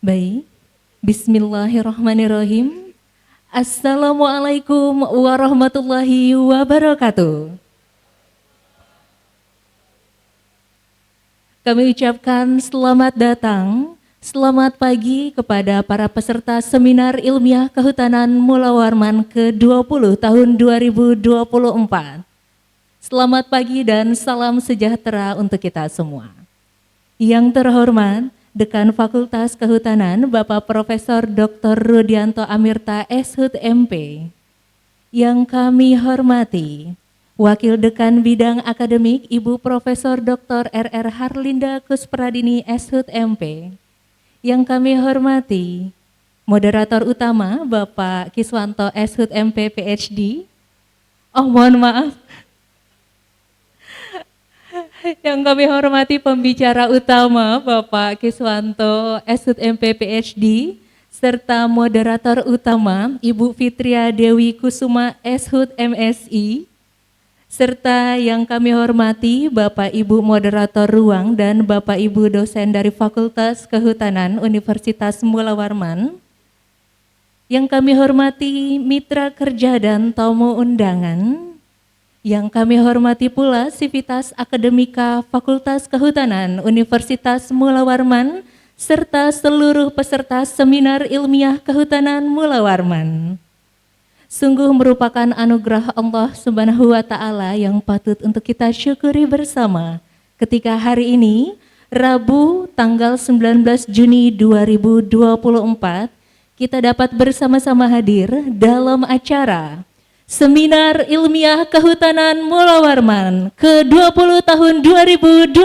Baik, Bismillahirrahmanirrahim. Assalamualaikum warahmatullahi wabarakatuh. Kami ucapkan selamat datang, selamat pagi kepada para peserta Seminar Ilmiah Kehutanan Mula Warman ke-20 tahun 2024. Selamat pagi dan salam sejahtera untuk kita semua. Yang terhormat, Dekan Fakultas Kehutanan Bapak Profesor Dr. Rudianto Amirta SHUT MP. Yang kami hormati, Wakil Dekan Bidang Akademik Ibu Profesor Dr. RR Harlinda Kuspradini SHUT MP. Yang kami hormati, Moderator Utama Bapak Kiswanto SHUT MP PhD. Mohon maaf. Yang kami hormati pembicara utama Bapak Kiswanto SHUT MP PhD serta moderator utama Ibu Fitria Dewi Kusuma SHUT MSI serta yang kami hormati Bapak Ibu moderator ruang dan Bapak Ibu dosen dari Fakultas Kehutanan Universitas Mula Warman. Yang kami hormati mitra kerja dan tamu undangan. Yang kami hormati pula Sivitas Akademika Fakultas Kehutanan Universitas Mula Warman serta seluruh peserta Seminar Ilmiah Kehutanan Mula Warman. Sungguh merupakan anugerah Allah Subhanahu wa Ta'ala yang patut untuk kita syukuri bersama ketika hari ini Rabu tanggal 19 Juni 2024 kita dapat bersama-sama hadir dalam acara Seminar Ilmiah Kehutanan Mula Warman ke-20 tahun 2024.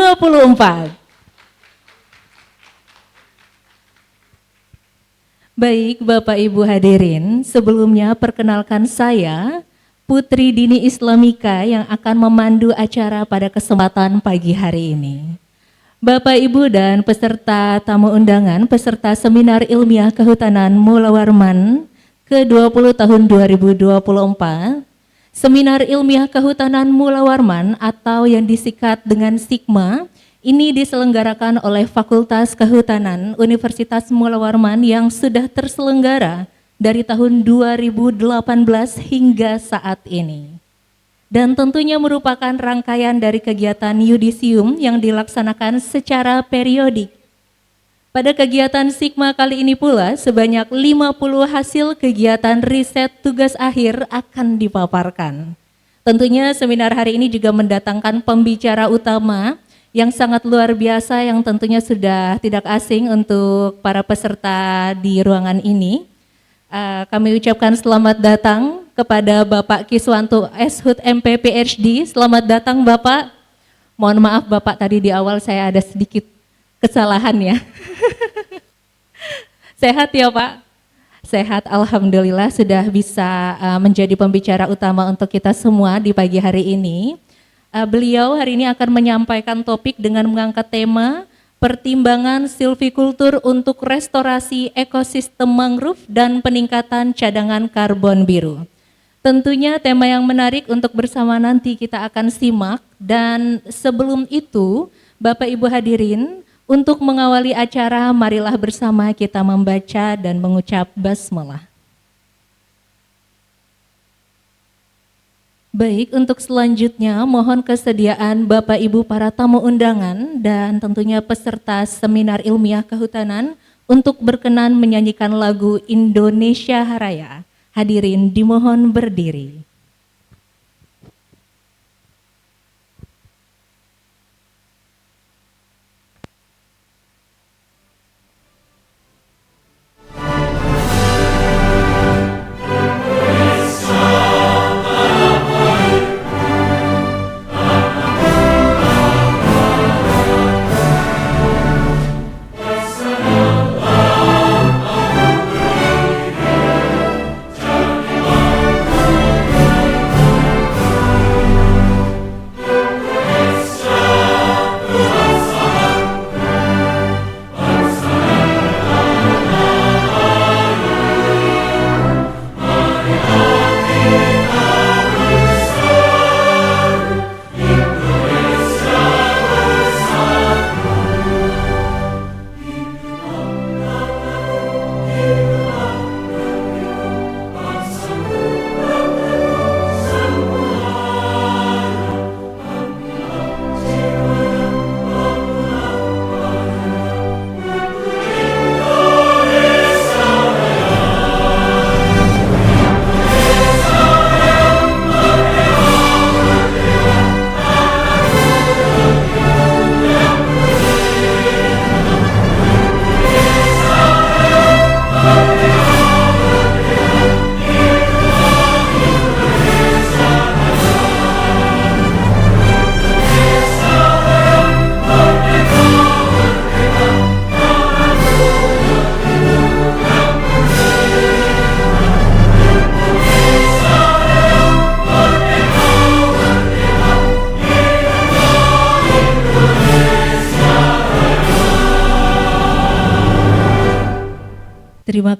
Baik Bapak Ibu hadirin, sebelumnya perkenalkan saya Putri Dini Islamika yang akan memandu acara pada kesempatan pagi hari ini. Bapak Ibu dan peserta tamu undangan peserta Seminar Ilmiah Kehutanan Mula Warman ke-20 tahun 2024, Seminar Ilmiah Kehutanan Mula Warman atau yang disingkat dengan SIKMA, ini diselenggarakan oleh Fakultas Kehutanan Universitas Mula Warman yang sudah terselenggara dari tahun 2018 hingga saat ini. Dan tentunya merupakan rangkaian dari kegiatan yudisium yang dilaksanakan secara periodik. Pada kegiatan SIKMA kali ini pula, sebanyak 50 hasil kegiatan riset tugas akhir akan dipaparkan. Tentunya seminar hari ini juga mendatangkan pembicara utama yang sangat luar biasa yang tentunya sudah tidak asing untuk para peserta di ruangan ini. Kami ucapkan selamat datang kepada Bapak Kiswanto SHUT MP PhD. Selamat datang Bapak. Mohon maaf Bapak, tadi di awal saya ada sedikit kesalahan ya. Sehat ya Pak? Sehat, alhamdulillah sudah bisa menjadi pembicara utama untuk kita semua di pagi hari ini. Beliau hari ini akan menyampaikan topik dengan mengangkat tema pertimbangan silvikultur untuk restorasi ekosistem mangrove dan peningkatan cadangan karbon biru. Tentunya tema yang menarik untuk bersama nanti kita akan simak, dan sebelum itu Bapak Ibu hadirin, untuk mengawali acara, marilah bersama kita membaca dan mengucap basmalah. Baik, untuk selanjutnya mohon kesediaan Bapak Ibu para tamu undangan dan tentunya peserta Seminar Ilmiah Kehutanan untuk berkenan menyanyikan lagu Indonesia Raya. Hadirin dimohon berdiri.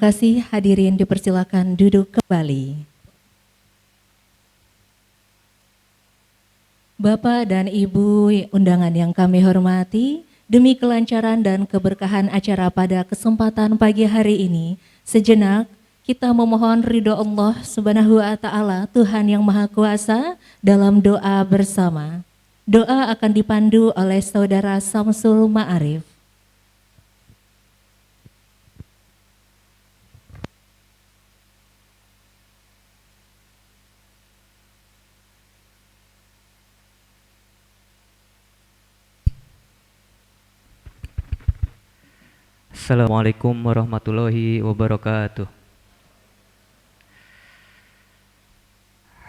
kasih, hadirin dipersilakan duduk kembali. Bapak dan Ibu undangan yang kami hormati, demi kelancaran dan keberkahan acara pada kesempatan pagi hari ini, sejenak kita memohon ridho Allah Subhanahu wa Ta'ala, Tuhan yang Maha Kuasa, dalam doa bersama. Doa akan dipandu oleh Saudara Samsul Ma'arif. Assalamualaikum warahmatullahi wabarakatuh.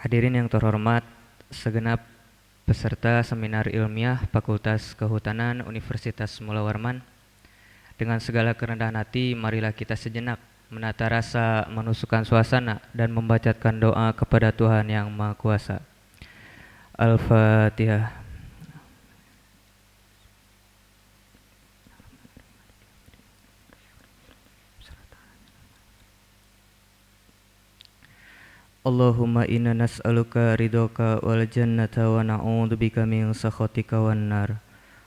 Hadirin yang terhormat, segenap peserta seminar ilmiah Fakultas Kehutanan Universitas Mula Warman, dengan segala kerendahan hati, marilah kita sejenak menata rasa, menusukkan suasana, dan membacakan doa kepada Tuhan yang Maha Kuasa. Al-Fatihah. Allahumma inna nas'aluka ridhoka wal jannata wa na'udzubika min sakhatika wan nar.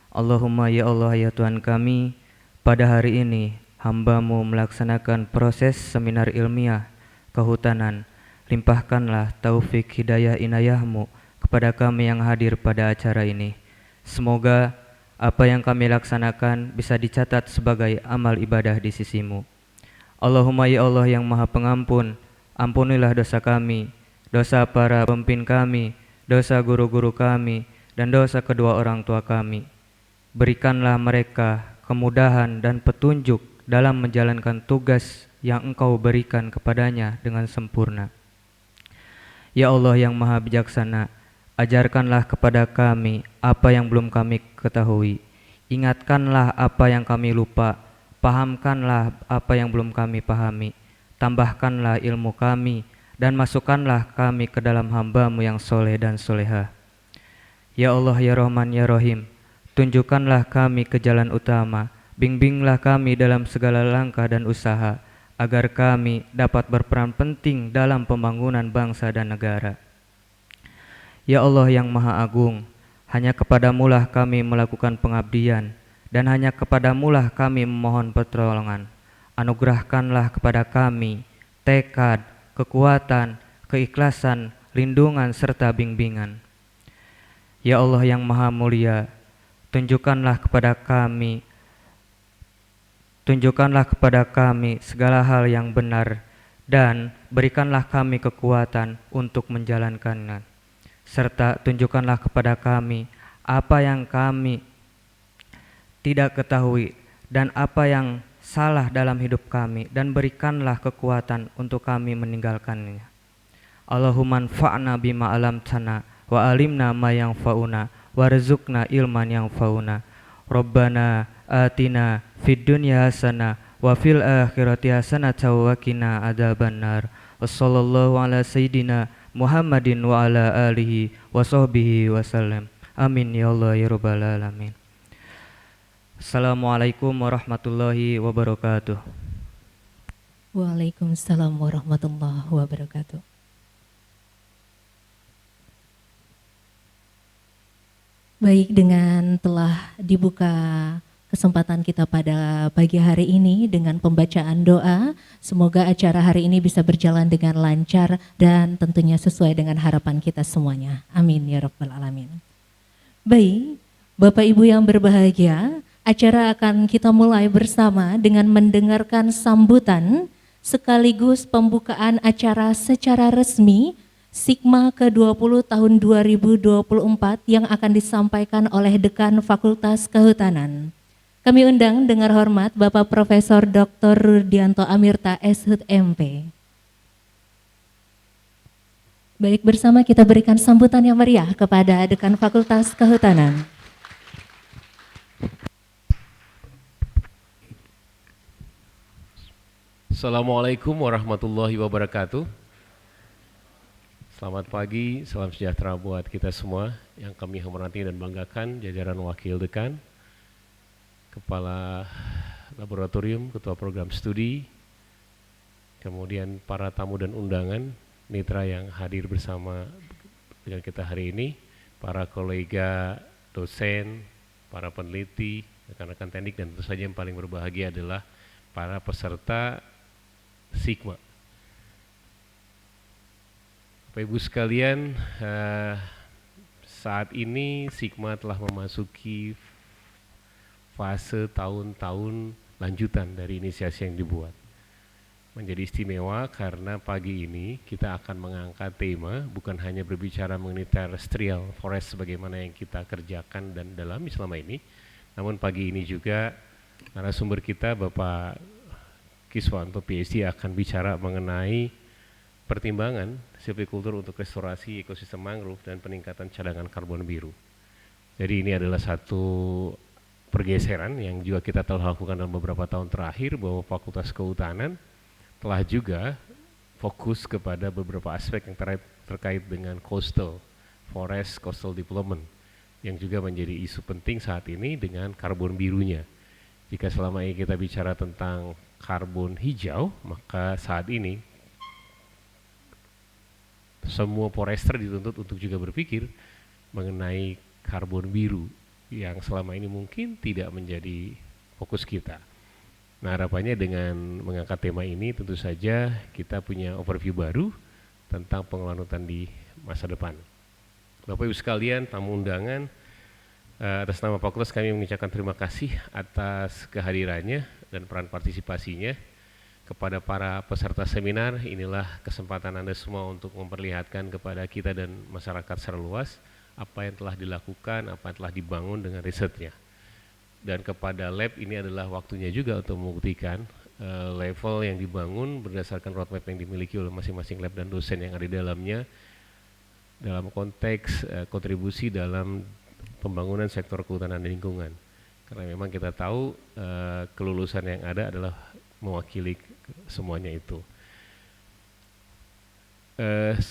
Allahumma ya Allah ya Tuhan kami, pada hari ini hamba-Mu melaksanakan proses seminar ilmiah kehutanan. Limpahkanlah taufik hidayah inayah-Mu kepada kami yang hadir pada acara ini. Semoga apa yang kami laksanakan bisa dicatat sebagai amal ibadah di sisi-Mu. Allahumma ya Allah yang Maha Pengampun, ampunilah dosa kami, dosa para pemimpin kami, dosa guru-guru kami, dan dosa kedua orang tua kami. Berikanlah mereka kemudahan dan petunjuk dalam menjalankan tugas yang Engkau berikan kepadanya dengan sempurna. Ya Allah yang Maha Bijaksana, ajarkanlah kepada kami apa yang belum kami ketahui. Ingatkanlah apa yang kami lupa, pahamkanlah apa yang belum kami pahami. Tambahkanlah ilmu kami dan masukkanlah kami ke dalam hamba-Mu yang soleh dan soleha. Ya Allah ya Rahman ya Rahim, tunjukkanlah kami ke jalan utama, bimbinglah kami dalam segala langkah dan usaha, agar kami dapat berperan penting dalam pembangunan bangsa dan negara. Ya Allah yang Maha Agung, hanya kepadamu-lah kami melakukan pengabdian, dan hanya kepadamu-lah kami memohon pertolongan. Anugerahkanlah kepada kami tekad, kekuatan, keikhlasan, lindungan, serta bimbingan. Ya Allah yang Maha Mulia, tunjukkanlah kepada kami segala hal yang benar, dan berikanlah kami kekuatan untuk menjalankannya. Serta tunjukkanlah kepada kami apa yang kami tidak ketahui dan apa yang salah dalam hidup kami, dan berikanlah kekuatan untuk kami meninggalkannya. Allahumma anfa'na bima alamtana wa alimna ma yanfa'una warzuqna ilman yanfa'una. Rabbana atina fid dunya hasanah wa fil akhirati hasanah wa qina adzabannar. Wassallallahu ala sayyidina Muhammadin wa ala alihi wa sahbihi wasallam. Amin ya Allah ya rabbal alamin. Assalamualaikum warahmatullahi wabarakatuh. Waalaikumsalam warahmatullahi wabarakatuh. Baik, dengan telah dibuka kesempatan kita pada pagi hari ini dengan pembacaan doa, semoga acara hari ini bisa berjalan dengan lancar dan tentunya sesuai dengan harapan kita semuanya. Amin ya rabbal alamin. Baik, Bapak Ibu yang berbahagia, acara akan kita mulai bersama dengan mendengarkan sambutan sekaligus pembukaan acara secara resmi Sigma ke-20 tahun 2024 yang akan disampaikan oleh Dekan Fakultas Kehutanan. Kami undang dengan hormat Bapak Profesor Dr. Rudianto Amirta SHUT MP. Baik, bersama kita berikan sambutan yang meriah kepada Dekan Fakultas Kehutanan. Assalamualaikum warahmatullahi wabarakatuh. Selamat pagi, salam sejahtera buat kita semua yang kami hormati dan banggakan, jajaran Wakil Dekan, Kepala Laboratorium, Ketua Program Studi, kemudian para tamu dan undangan, mitra yang hadir bersama dengan kita hari ini, para kolega dosen, para peneliti, rekan-rekan teknik, dan tentu saja yang paling berbahagia adalah para peserta Sigma. Bapak Ibu sekalian, saat ini Sigma telah memasuki fase tahun-tahun lanjutan dari inisiasi yang dibuat. Menjadi istimewa karena pagi ini kita akan mengangkat tema bukan hanya berbicara mengenai terrestrial forest sebagaimana yang kita kerjakan dan dalami selama ini, namun pagi ini juga narasumber kita Bapak Kiswanto PhD akan bicara mengenai pertimbangan silviculture untuk restorasi ekosistem mangrove dan peningkatan cadangan karbon biru. Jadi ini adalah satu pergeseran yang juga kita telah lakukan dalam beberapa tahun terakhir, bahwa Fakultas Kehutanan telah juga fokus kepada beberapa aspek yang terkait dengan coastal forest, coastal development, yang juga menjadi isu penting saat ini dengan karbon birunya. Jika selama ini kita bicara tentang karbon hijau, maka saat ini semua forester dituntut untuk juga berpikir mengenai karbon biru yang selama ini mungkin tidak menjadi fokus kita. Nah, harapannya dengan mengangkat tema ini tentu saja kita punya overview baru tentang pengelolaan hutan di masa depan. Bapak Ibu sekalian, tamu undangan, atas nama Fakultas kami mengucapkan terima kasih atas kehadirannya dan peran partisipasinya. Kepada para peserta seminar, inilah kesempatan Anda semua untuk memperlihatkan kepada kita dan masyarakat secara luas apa yang telah dilakukan, apa yang telah dibangun dengan risetnya. Dan kepada lab, ini adalah waktunya juga untuk membuktikan level yang dibangun berdasarkan roadmap yang dimiliki oleh masing-masing lab dan dosen yang ada di dalamnya dalam konteks kontribusi dalam pembangunan sektor kehutanan dan lingkungan. Karena memang kita tahu kelulusan yang ada adalah mewakili semuanya itu.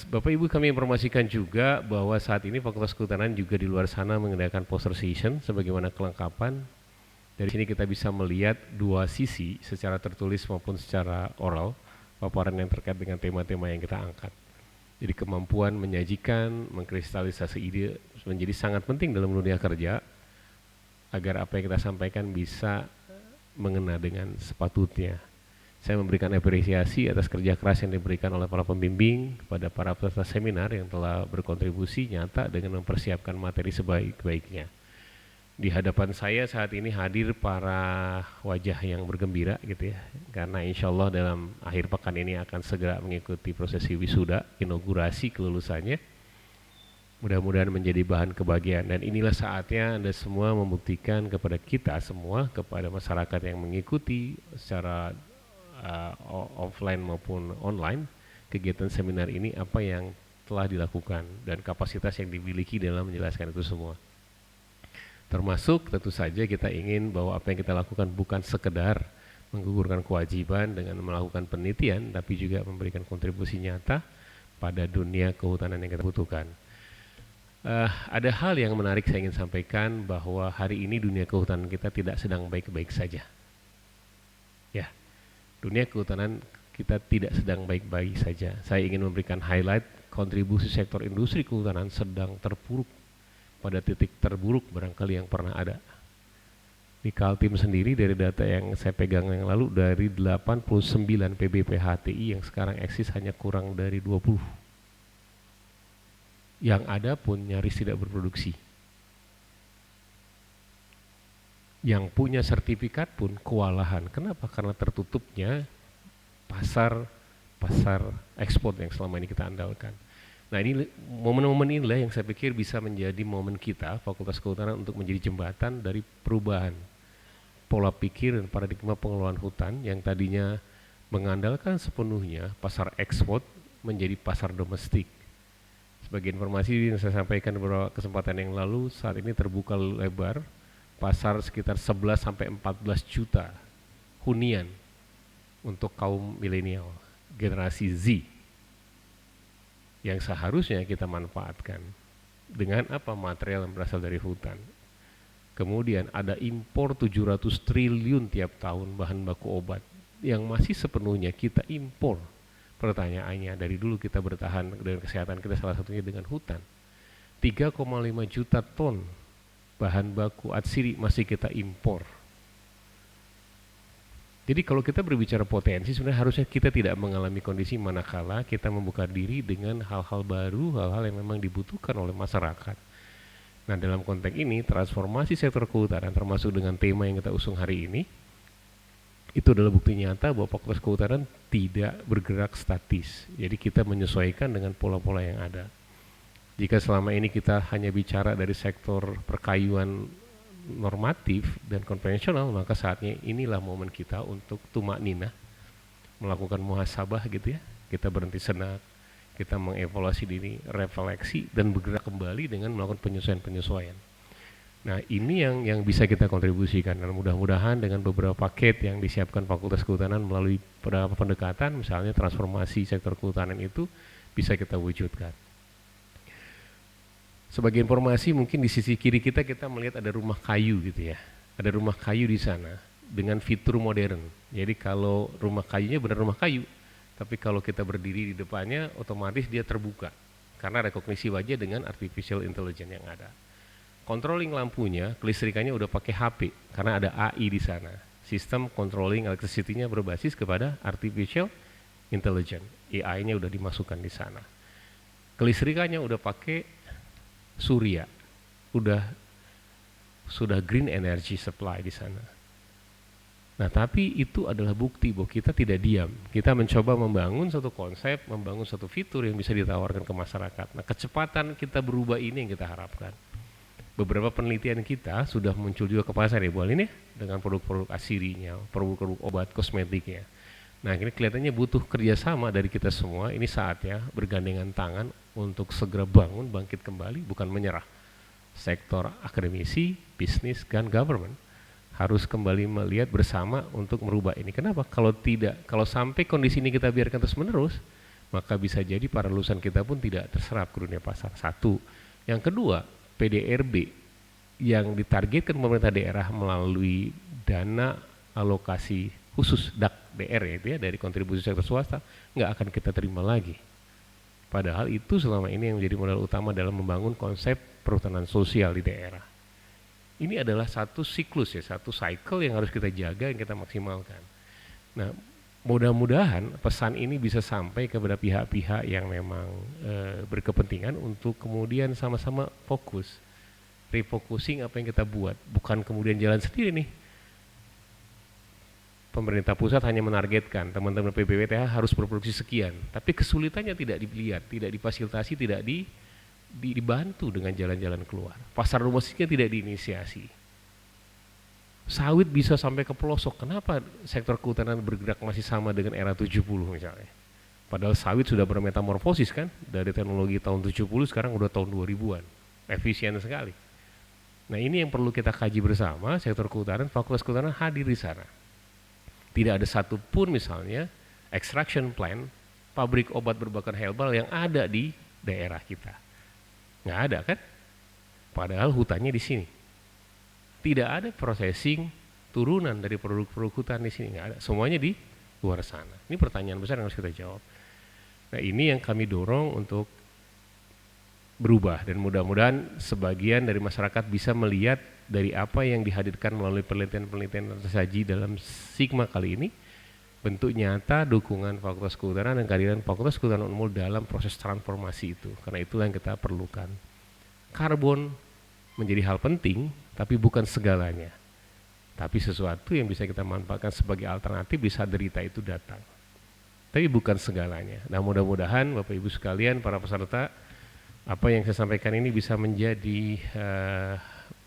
Bapak Ibu, kami informasikan juga bahwa saat ini Fakultas Kehutanan juga di luar sana mengadakan poster session sebagaimana kelengkapan. Dari sini kita bisa melihat dua sisi secara tertulis maupun secara oral paparan yang terkait dengan tema-tema yang kita angkat. Jadi kemampuan menyajikan, mengkristalisasi ide menjadi sangat penting dalam dunia kerja agar apa yang kita sampaikan bisa mengena dengan sepatutnya. Saya memberikan apresiasi atas kerja keras yang diberikan oleh para pembimbing kepada para peserta seminar yang telah berkontribusi nyata dengan mempersiapkan materi sebaik-baiknya. Di hadapan saya saat ini hadir para wajah yang bergembira gitu ya, karena insya Allah dalam akhir pekan ini akan segera mengikuti prosesi wisuda, inaugurasi kelulusannya. Mudah-mudahan menjadi bahan kebahagiaan, dan inilah saatnya Anda semua membuktikan kepada kita semua, kepada masyarakat yang mengikuti secara offline maupun online kegiatan seminar ini, apa yang telah dilakukan dan kapasitas yang dimiliki dalam menjelaskan itu semua. Termasuk tentu saja kita ingin bahwa apa yang kita lakukan bukan sekedar menggugurkan kewajiban dengan melakukan penelitian, tapi juga memberikan kontribusi nyata pada dunia kehutanan yang kita butuhkan. Ada hal yang menarik saya ingin sampaikan, bahwa hari ini dunia kehutanan kita tidak sedang baik-baik saja. Ya, dunia kehutanan kita tidak sedang baik-baik saja. Saya ingin memberikan highlight kontribusi sektor industri kehutanan sedang terpuruk pada titik terburuk barangkali yang pernah ada. Di Kaltim sendiri, dari data yang saya pegang yang lalu, dari 89 PBPHTI yang sekarang eksis hanya kurang dari 20. Yang ada pun nyaris tidak berproduksi. Yang punya sertifikat pun kewalahan. Kenapa? Karena tertutupnya pasar ekspor yang selama ini kita andalkan. Nah, ini momen-momen inilah yang saya pikir bisa menjadi momen kita Fakultas Kehutanan untuk menjadi jembatan dari perubahan pola pikir dan paradigma pengelolaan hutan yang tadinya mengandalkan sepenuhnya pasar ekspor menjadi pasar domestik. Sebagai informasi yang saya sampaikan beberapa kesempatan yang lalu, saat ini terbuka lebar pasar sekitar 11 sampai 14 juta hunian untuk kaum milenial, generasi Z, yang seharusnya kita manfaatkan dengan apa? Material yang berasal dari hutan. Kemudian ada impor 700 triliun tiap tahun bahan baku obat yang masih sepenuhnya kita impor. Pertanyaannya, dari dulu kita bertahan dengan kesehatan kita salah satunya dengan hutan. 3,5 juta ton bahan baku atsiri masih kita impor. Jadi kalau kita berbicara potensi, sebenarnya harusnya kita tidak mengalami kondisi manakala kita membuka diri dengan hal-hal baru, hal-hal yang memang dibutuhkan oleh masyarakat. Nah, dalam konteks ini, transformasi sektor kehutanan termasuk dengan tema yang kita usung hari ini, itu adalah bukti nyata bahwa Fakultas Kehutanan tidak bergerak statis. Jadi kita menyesuaikan dengan pola-pola yang ada. Jika selama ini kita hanya bicara dari sektor perkayuan normatif dan konvensional, maka saatnya inilah momen kita untuk tumak ninah, melakukan muhasabah gitu ya. Kita berhenti senak, kita mengevaluasi diri, refleksi, dan bergerak kembali dengan melakukan penyesuaian-penyesuaian. Nah, ini yang bisa kita kontribusikan, dan mudah-mudahan dengan beberapa paket yang disiapkan Fakultas Kehutanan melalui beberapa pendekatan, misalnya transformasi sektor kehutanan itu bisa kita wujudkan. Sebagai informasi, mungkin di sisi kiri kita melihat ada rumah kayu gitu ya. Ada rumah kayu di sana dengan fitur modern. Jadi kalau rumah kayunya benar rumah kayu, tapi kalau kita berdiri di depannya otomatis dia terbuka karena rekognisi wajah dengan artificial intelligence yang ada. Controlling lampunya, kelistrikannya udah pakai HP karena ada AI di sana. Sistem controlling electricity-nya berbasis kepada artificial intelligence. AI-nya udah dimasukkan di sana. Kelistrikannya udah pakai surya, sudah green energy supply di sana. Nah, tapi itu adalah bukti bahwa kita tidak diam. Kita mencoba membangun satu konsep, membangun satu fitur yang bisa ditawarkan ke masyarakat. Nah, kecepatan kita berubah ini yang kita harapkan. Beberapa penelitian kita sudah muncul juga ke pasar ya Bu Alin ya, dengan produk-produk asirinya, produk-produk obat kosmetiknya. Nah, ini kelihatannya butuh kerjasama dari kita semua. Ini saatnya bergandengan tangan untuk segera bangun, bangkit kembali, bukan menyerah. Sektor akademisi, bisnis, dan government harus kembali melihat bersama untuk merubah ini. Kenapa? Kalau sampai kondisi ini kita biarkan terus menerus, maka bisa jadi para lulusan kita pun tidak terserap ke dunia pasar. Satu. Yang kedua, PDRB yang ditargetkan pemerintah daerah melalui dana alokasi khusus DAK-DR ya, dari kontribusi sektor swasta, nggak akan kita terima lagi. Padahal itu selama ini yang menjadi modal utama dalam membangun konsep perhutanan sosial di daerah. Ini adalah satu siklus ya, satu cycle yang harus kita jaga, yang kita maksimalkan. Nah, mudah-mudahan pesan ini bisa sampai kepada pihak-pihak yang memang berkepentingan untuk kemudian sama-sama fokus, refocusing apa yang kita buat, bukan kemudian jalan sendiri nih. Pemerintah pusat hanya menargetkan teman-teman PPWTH harus berproduksi sekian, tapi kesulitannya tidak dilihat, tidak difasilitasi, tidak dibantu dengan jalan-jalan keluar. Pasar domestiknya tidak diinisiasi. Sawit bisa sampai ke pelosok. Kenapa sektor kehutanan bergerak masih sama dengan era 70 misalnya? Padahal sawit sudah bermetamorfosis kan, dari teknologi tahun 70 sekarang udah tahun 2000-an. Efisien sekali. Nah, ini yang perlu kita kaji bersama, sektor kehutanan, Fakultas Kehutanan hadir di sana. Tidak ada satupun misalnya extraction plant, pabrik obat berbahan herbal yang ada di daerah kita. Nggak ada kan? Padahal hutannya di sini. Tidak ada processing turunan dari produk-produk hutan di sini, nggak ada. Semuanya di luar sana. Ini pertanyaan besar yang harus kita jawab. Nah, ini yang kami dorong untuk berubah, dan mudah-mudahan sebagian dari masyarakat bisa melihat dari apa yang dihadirkan melalui penelitian-penelitian yang tersaji dalam Sigma kali ini, bentuk nyata dukungan Fakultas Kehutanan dan kehadiran Fakultas Kehutanan Unmul dalam proses transformasi itu. Karena itulah yang kita perlukan. Karbon menjadi hal penting, tapi bukan segalanya. Tapi sesuatu yang bisa kita manfaatkan sebagai alternatif di saat derita itu datang. Tapi bukan segalanya. Nah, mudah-mudahan Bapak Ibu sekalian, para peserta, apa yang saya sampaikan ini bisa menjadi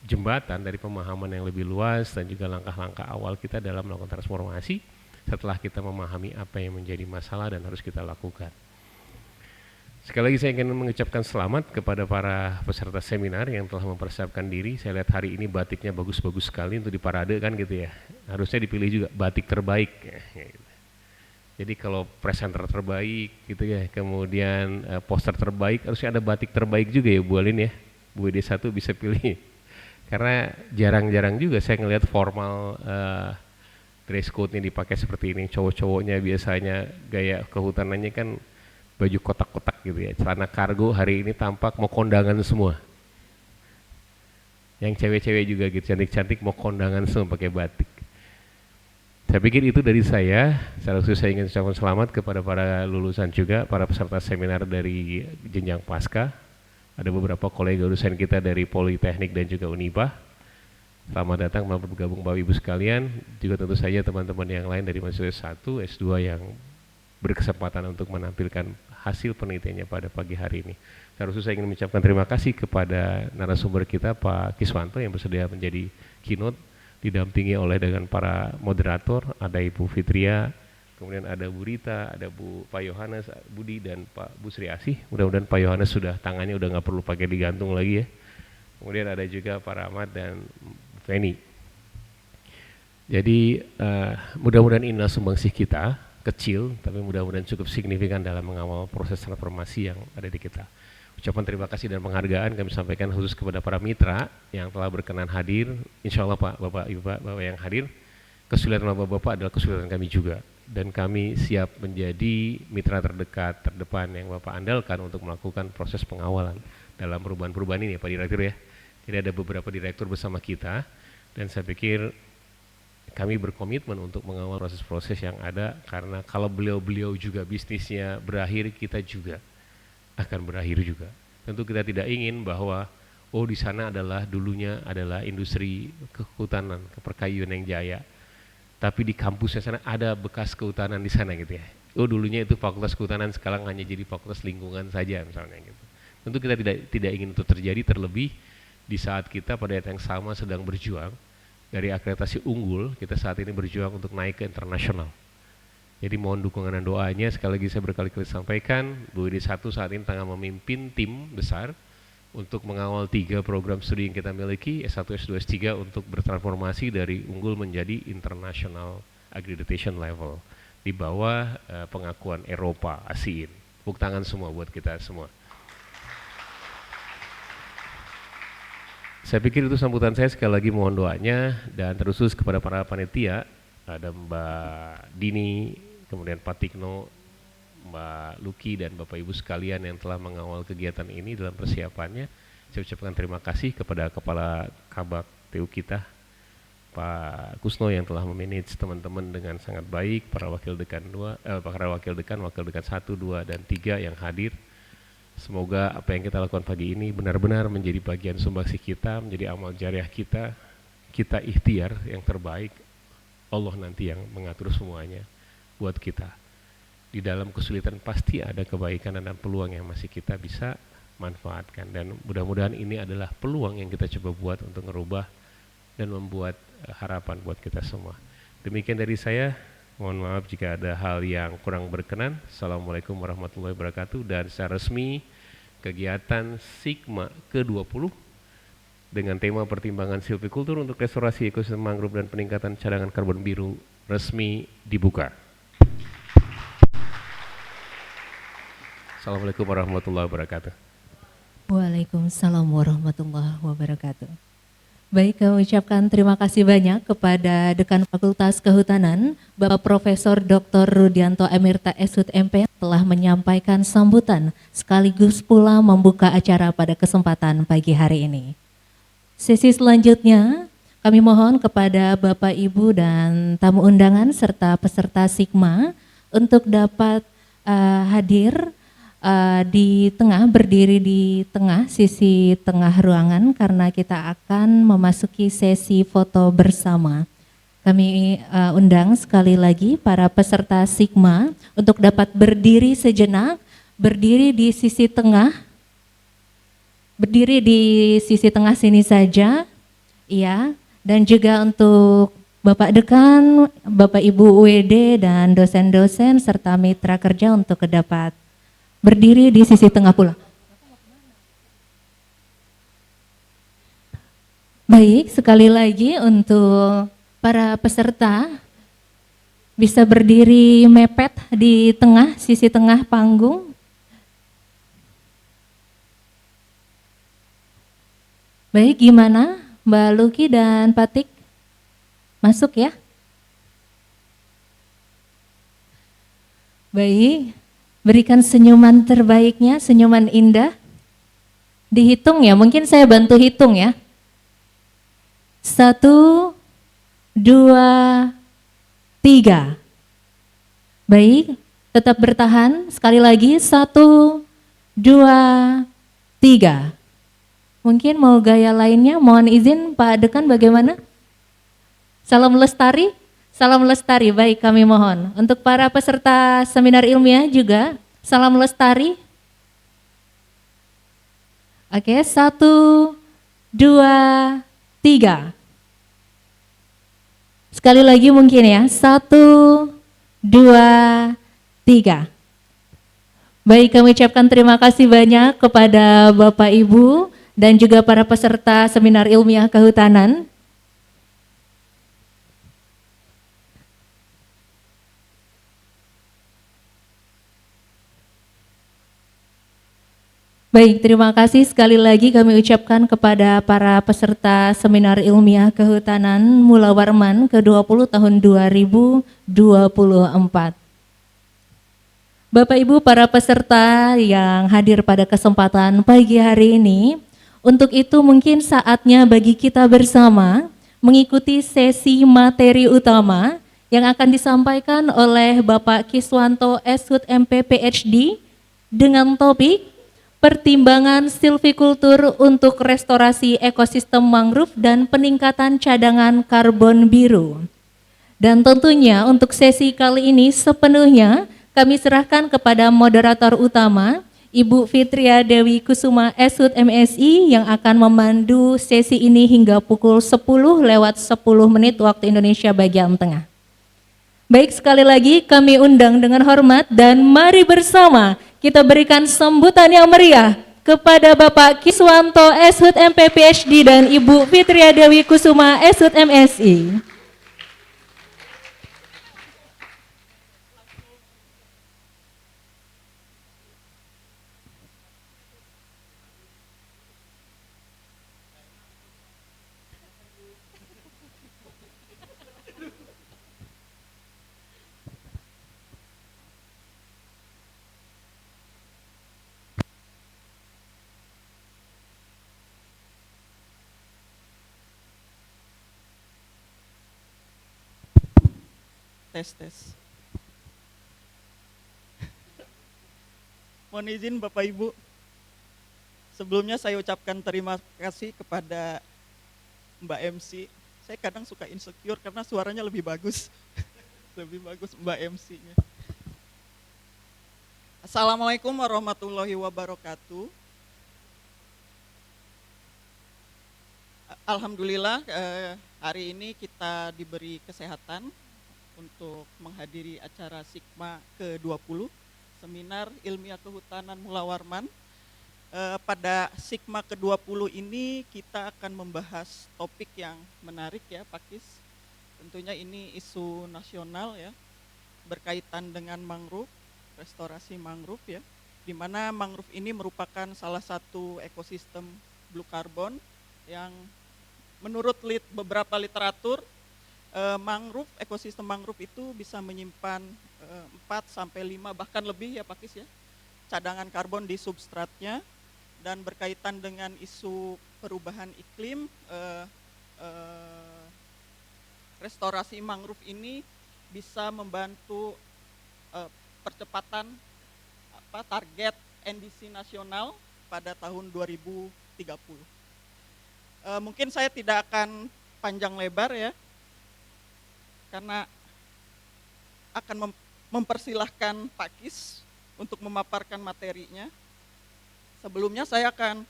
jembatan dari pemahaman yang lebih luas dan juga langkah-langkah awal kita dalam melakukan transformasi setelah kita memahami apa yang menjadi masalah dan harus kita lakukan. Sekali lagi saya ingin mengucapkan selamat kepada para peserta seminar yang telah mempersiapkan diri. Saya lihat hari ini batiknya bagus-bagus sekali untuk diparade kan gitu ya. Harusnya dipilih juga batik terbaik ya, gitu. Jadi kalau presenter terbaik gitu ya, kemudian poster terbaik, harusnya ada batik terbaik juga ya Bu Alin ya. Bu ED 1 bisa pilih. Karena jarang-jarang juga saya ngelihat formal dress code-nya dipakai seperti ini. Cowok-cowoknya biasanya gaya kehutanannya kan baju kotak-kotak gitu ya. Celana kargo hari ini tampak mau kondangan semua. Yang cewek-cewek juga gitu, cantik-cantik mau kondangan semua pakai batik. Saya pikir itu dari saya. Secara khusus saya ingin ucapkan selamat kepada para lulusan juga, para peserta seminar dari jenjang pasca. Ada beberapa kolega dosen kita dari Politeknik dan juga Unipah. Selamat datang, selamat bergabung Bapak Ibu sekalian. Juga tentu saja teman-teman yang lain dari mahasiswa S1, S2 yang berkesempatan untuk menampilkan hasil penelitiannya pada pagi hari ini. Secara khusus saya ingin mengucapkan terima kasih kepada narasumber kita Pak Kiswanto yang bersedia menjadi keynote, didampingi oleh dengan para moderator, ada Ibu Fitria, kemudian ada Bu Rita, ada Pak Yohanes, Budi, dan Bu Sri Asih. Mudah-mudahan Pak Yohanes sudah tangannya udah nggak perlu pakai digantung lagi ya. Kemudian ada juga Pak Rahmat dan Bu Feni. Jadi mudah-mudahan inilah sumbangsih kita, kecil tapi mudah-mudahan cukup signifikan dalam mengawal proses transformasi yang ada di kita. Ucapan terima kasih dan penghargaan kami sampaikan khusus kepada para mitra yang telah berkenan hadir. Insya Allah Pak, Bapak, Ibu, Bapak yang hadir, kesulitan Bapak-Bapak adalah kesulitan kami juga. Dan kami siap menjadi mitra terdekat, terdepan yang Bapak andalkan untuk melakukan proses pengawalan dalam perubahan-perubahan ini ya Pak Direktur ya. Jadi ada beberapa direktur bersama kita dan saya pikir kami berkomitmen untuk mengawal proses-proses yang ada karena kalau beliau-beliau juga bisnisnya berakhir, kita juga akan berakhir juga. Tentu kita tidak ingin bahwa di sana adalah dulunya adalah industri kehutanan, keperkayuan yang jaya. Tapi di kampusnya sana ada bekas kehutanan di sana gitu ya. Dulunya itu fakultas kehutanan, sekarang hanya jadi fakultas lingkungan saja misalnya gitu. Tentu kita tidak ingin itu terjadi, terlebih di saat kita pada saat yang sama sedang berjuang dari akreditasi unggul, kita saat ini berjuang untuk naik ke internasional. Jadi mohon dukungan dan doanya, sekali lagi saya berkali-kali sampaikan, Bu Edi 1 saat ini tengah memimpin tim besar untuk mengawal 3 program studi yang kita miliki, S1, S2, S3 untuk bertransformasi dari unggul menjadi international accreditation level di bawah pengakuan Eropa, ASEAN. Tepuk tangan semua buat kita semua. Saya pikir itu sambutan saya, sekali lagi mohon doanya dan terkhusus kepada para panitia, ada Mbak Dini, kemudian Pak Tikno, Mbak Luki, dan Bapak Ibu sekalian yang telah mengawal kegiatan ini dalam persiapannya. Saya ucapkan terima kasih kepada Kepala Kabak TU kita, Pak Kusno yang telah memanage teman-teman dengan sangat baik, para wakil dekan 1, 2, dan 3 yang hadir. Semoga apa yang kita lakukan pagi ini benar-benar menjadi bagian sumbangsih kita, menjadi amal jariah kita. Kita ikhtiar yang terbaik, Allah nanti yang mengatur semuanya buat kita. Di dalam kesulitan pasti ada kebaikan dan peluang yang masih kita bisa manfaatkan. Dan mudah-mudahan ini adalah peluang yang kita coba buat untuk merubah dan membuat harapan buat kita semua. Demikian dari saya. Mohon maaf jika ada hal yang kurang berkenan. Assalamualaikum warahmatullahi wabarakatuh. Dan secara resmi kegiatan Sigma ke-20 dengan tema pertimbangan silvikultur untuk restorasi ekosistem mangrove dan peningkatan cadangan karbon biru resmi dibuka. Assalamualaikum warahmatullahi wabarakatuh. Waalaikumsalam warahmatullahi wabarakatuh. Baik, kami ucapkan terima kasih banyak kepada Dekan Fakultas Kehutanan, Bapak Profesor Dr. Rudianto Amirta Shut MP telah menyampaikan sambutan sekaligus pula membuka acara pada kesempatan pagi hari ini. Sesi selanjutnya kami mohon kepada Bapak Ibu dan tamu undangan serta peserta Sigma untuk dapat hadir di tengah, berdiri di tengah, sisi tengah ruangan karena kita akan memasuki sesi foto bersama. Kami undang sekali lagi para peserta Sigma untuk dapat berdiri sejenak, berdiri di sisi tengah, berdiri di sisi tengah sini saja, ya, dan juga untuk Bapak Dekan, Bapak Ibu UED dan dosen-dosen serta mitra kerja untuk dapat berdiri di sisi tengah pula. Baik, sekali lagi untuk para peserta bisa berdiri mepet di tengah, sisi tengah panggung. Baik, gimana Mbak Luki dan Patik? Masuk ya? Baik, berikan senyuman terbaiknya, senyuman indah. Dihitung ya, mungkin saya bantu hitung ya. 1, 2, 3. Baik, tetap bertahan. Sekali lagi, 1, 2, 3. Mungkin mau gaya lainnya, mohon izin Pak Dekan bagaimana? Salam lestari? Salam lestari, baik kami mohon. Untuk para peserta seminar ilmiah juga, salam lestari. Oke, 1, 2, 3. Sekali lagi mungkin ya, 1, 2, 3. Baik, kami ucapkan terima kasih banyak kepada Bapak Ibu dan juga para peserta seminar ilmiah kehutanan. Baik, terima kasih sekali lagi kami ucapkan kepada para peserta seminar ilmiah kehutanan Mula Warman ke-20 tahun 2024. Bapak Ibu para peserta yang hadir pada kesempatan pagi hari ini, untuk itu mungkin saatnya bagi kita bersama mengikuti sesi materi utama yang akan disampaikan oleh Bapak Kiswanto Eshut MP PhD dengan topik Pertimbangan silvikultur untuk restorasi ekosistem mangrove dan peningkatan cadangan karbon biru. Dan tentunya untuk sesi kali ini sepenuhnya kami serahkan kepada moderator utama, Ibu Fitria Dewi Kusuma Eshut MSI yang akan memandu sesi ini hingga pukul 10:10 waktu Indonesia bagian tengah. Baik, sekali lagi kami undang dengan hormat dan mari bersama kita berikan sambutan yang meriah kepada Bapak Kiswanto Eshut MP PhD dan Ibu Fitria Dewi Kusuma Eshut MSI. Tes. Mohon izin Bapak Ibu, sebelumnya saya ucapkan terima kasih kepada Mbak MC. Saya kadang suka insecure karena suaranya lebih bagus. Lebih bagus Mbak MC-nya. Assalamualaikum warahmatullahi wabarakatuh. Alhamdulillah hari ini kita diberi kesehatan untuk menghadiri acara SIKMA ke-20, Seminar Ilmiah Kehutanan Mula Warman. Pada SIKMA ke-20 ini kita akan membahas topik yang menarik ya Pak Kis. Tentunya ini isu nasional ya, berkaitan dengan mangrove, restorasi mangrove ya, di mana mangrove ini merupakan salah satu ekosistem blue carbon yang menurut beberapa literatur mangrove, ekosistem mangrove itu bisa menyimpan 4-5 bahkan lebih ya Pak Kis ya, cadangan karbon di substratnya, dan berkaitan dengan isu perubahan iklim, restorasi mangrove ini bisa membantu percepatan target NDC nasional pada tahun 2030. Mungkin saya tidak akan panjang lebar ya, karena akan mempersilahkan Pak Kis untuk memaparkan materinya. Sebelumnya saya akan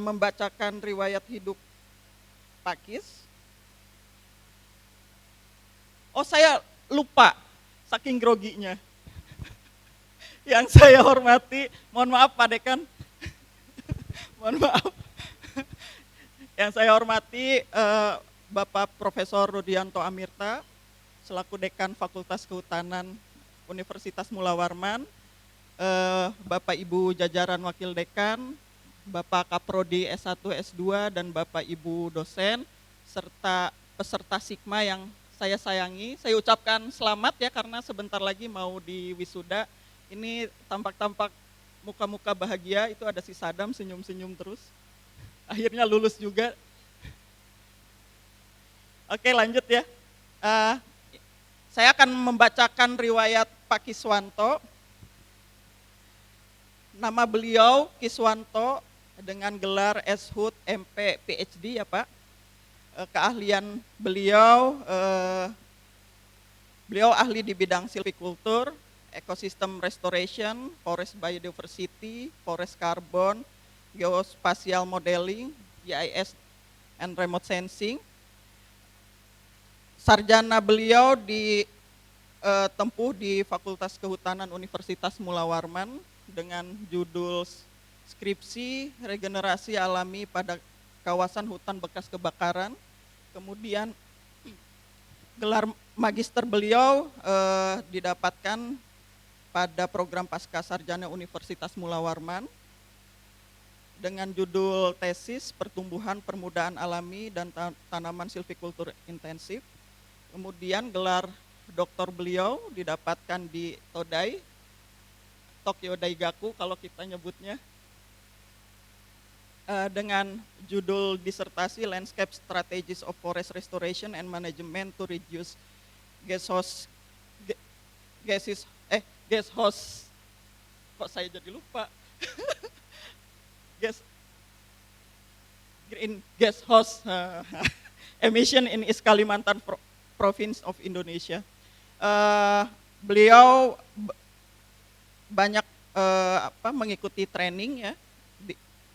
membacakan riwayat hidup Pak Kis. Oh, saya lupa, saking groginya. Yang saya hormati, mohon maaf Pak Dekan, mohon maaf. Yang saya hormati Bapak Profesor Rudianto Amirta, selaku Dekan Fakultas Kehutanan Universitas Mula Warman, Bapak Ibu jajaran Wakil Dekan, Bapak Kaprodi S1, S2, dan Bapak Ibu dosen, serta peserta SIKMA yang saya sayangi. Saya ucapkan selamat ya karena sebentar lagi mau di wisuda. Ini tampak-tampak muka-muka bahagia, itu ada si Sadam senyum-senyum terus. Akhirnya lulus juga. Oke, lanjut ya. Saya akan membacakan riwayat Pak Kiswanto. Nama beliau Kiswanto dengan gelar S.Hud MP PhD ya Pak. Keahlian beliau, beliau ahli di bidang silviculture, ecosystem restoration, forest biodiversity, forest carbon, geospatial modeling, GIS and remote sensing. Sarjana beliau ditempuh di Fakultas Kehutanan Universitas Mula Warman dengan judul skripsi regenerasi alami pada kawasan hutan bekas kebakaran. Kemudian gelar magister beliau didapatkan pada program pasca sarjana Universitas Mula Warman dengan judul tesis pertumbuhan permukaan alami dan tanaman silviculture intensif. Kemudian gelar doktor beliau didapatkan di Todai, Tokyo Daigaku kalau kita nyebutnya, dengan judul disertasi Landscape Strategies of Forest Restoration and Management to Reduce Gaseous, kok saya jadi lupa, greenhouse emission in East Kalimantan Province of Indonesia. Beliau banyak mengikuti training ya,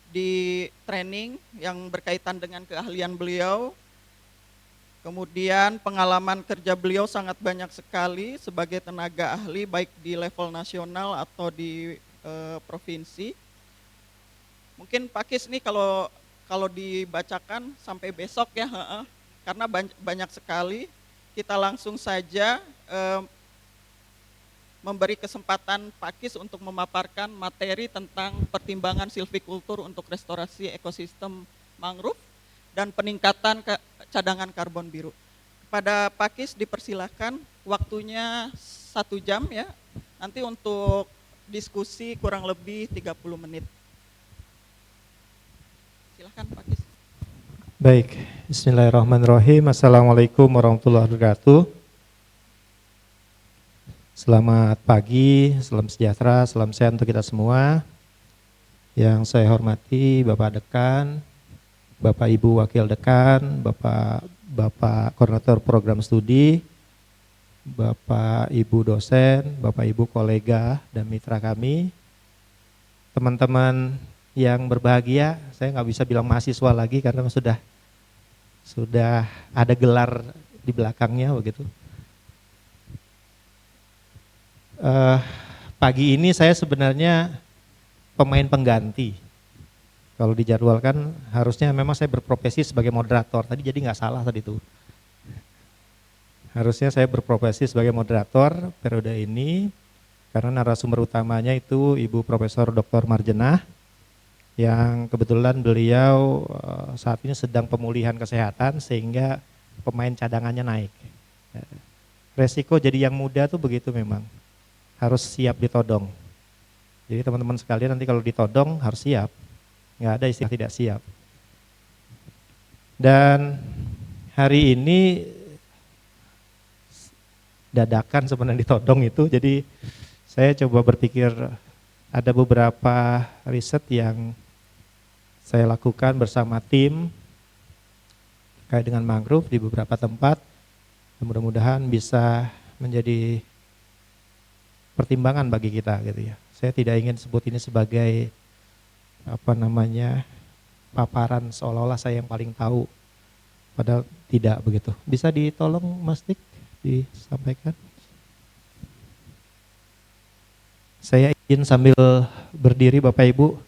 di training yang berkaitan dengan keahlian beliau. Kemudian pengalaman kerja beliau sangat banyak sekali sebagai tenaga ahli baik di level nasional atau di provinsi. Mungkin Pak Kis nih kalau dibacakan sampai besok ya, karena banyak sekali. Kita langsung saja memberi kesempatan Pak Kis untuk memaparkan materi tentang pertimbangan silviculture untuk restorasi ekosistem mangrove dan peningkatan cadangan karbon biru. Kepada Pak Kis dipersilahkan, waktunya 1 jam ya, nanti untuk diskusi kurang lebih 30 menit. Silahkan Pak Kis. Baik, bismillahirrahmanirrahim. Assalamualaikum warahmatullahi wabarakatuh. Selamat pagi, salam sejahtera, salam sehat untuk kita semua. Yang saya hormati Bapak Dekan, Bapak Ibu Wakil Dekan, Bapak Koordinator Program Studi, Bapak Ibu dosen, Bapak Ibu kolega dan mitra kami, teman-teman yang berbahagia. Saya nggak bisa bilang mahasiswa lagi karena sudah ada gelar di belakangnya begitu. Pagi ini saya sebenarnya pemain pengganti. Kalau dijadwalkan harusnya memang saya berprofesi sebagai moderator. Tadi jadi nggak salah tadi itu. Harusnya saya berprofesi sebagai moderator periode ini karena narasumber utamanya itu Ibu Profesor Dr. Marjenah yang kebetulan beliau saat ini sedang pemulihan kesehatan sehingga pemain cadangannya naik. Resiko jadi yang muda tuh begitu memang. Harus siap ditodong. Jadi teman-teman sekalian nanti kalau ditodong harus siap. Nggak ada istilah tidak siap. Dan hari ini dadakan sebenarnya ditodong itu. Jadi saya coba berpikir ada beberapa riset yang saya lakukan bersama tim terkait dengan mangrove di beberapa tempat. Mudah-mudahan bisa menjadi pertimbangan bagi kita gitu ya. Saya tidak ingin sebut ini sebagai paparan seolah-olah saya yang paling tahu. Padahal tidak begitu. Bisa ditolong Mas Dik disampaikan? Saya izin sambil berdiri Bapak Ibu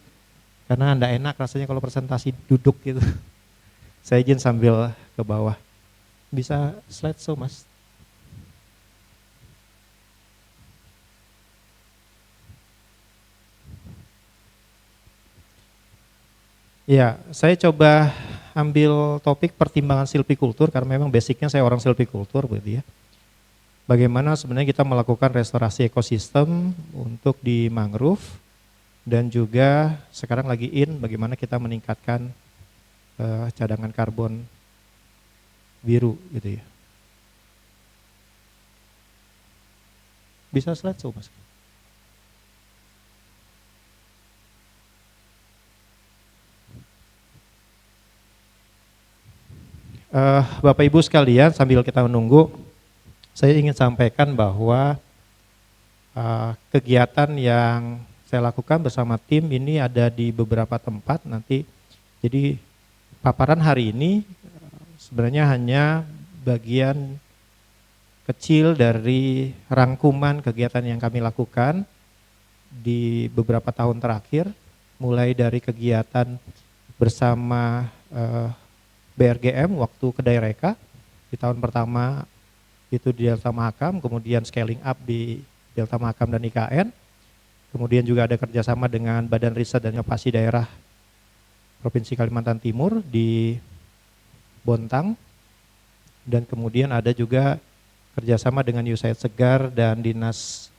karena Anda enak rasanya kalau presentasi duduk gitu. Saya izin sambil ke bawah. Bisa slideshow Mas? Ya, saya coba ambil topik pertimbangan silvikultur karena memang basicnya saya orang silvikultur begitu ya. Bagaimana sebenarnya kita melakukan restorasi ekosistem untuk di mangrove dan juga sekarang lagi bagaimana kita meningkatkan cadangan karbon biru gitu ya. Bisa slide show Mas. Bapak Ibu sekalian, sambil kita menunggu, saya ingin sampaikan bahwa kegiatan yang saya lakukan bersama tim ini ada di beberapa tempat nanti. Jadi paparan hari ini sebenarnya hanya bagian kecil dari rangkuman kegiatan yang kami lakukan di beberapa tahun terakhir, mulai dari kegiatan bersama BRGM waktu Kedai Reka di tahun pertama itu di Delta Mahakam, kemudian scaling up di Delta Mahakam dan IKN, kemudian juga ada kerjasama dengan Badan Riset dan Inovasi Daerah Provinsi Kalimantan Timur di Bontang, dan kemudian ada juga kerjasama dengan USAID Segar dan Dinas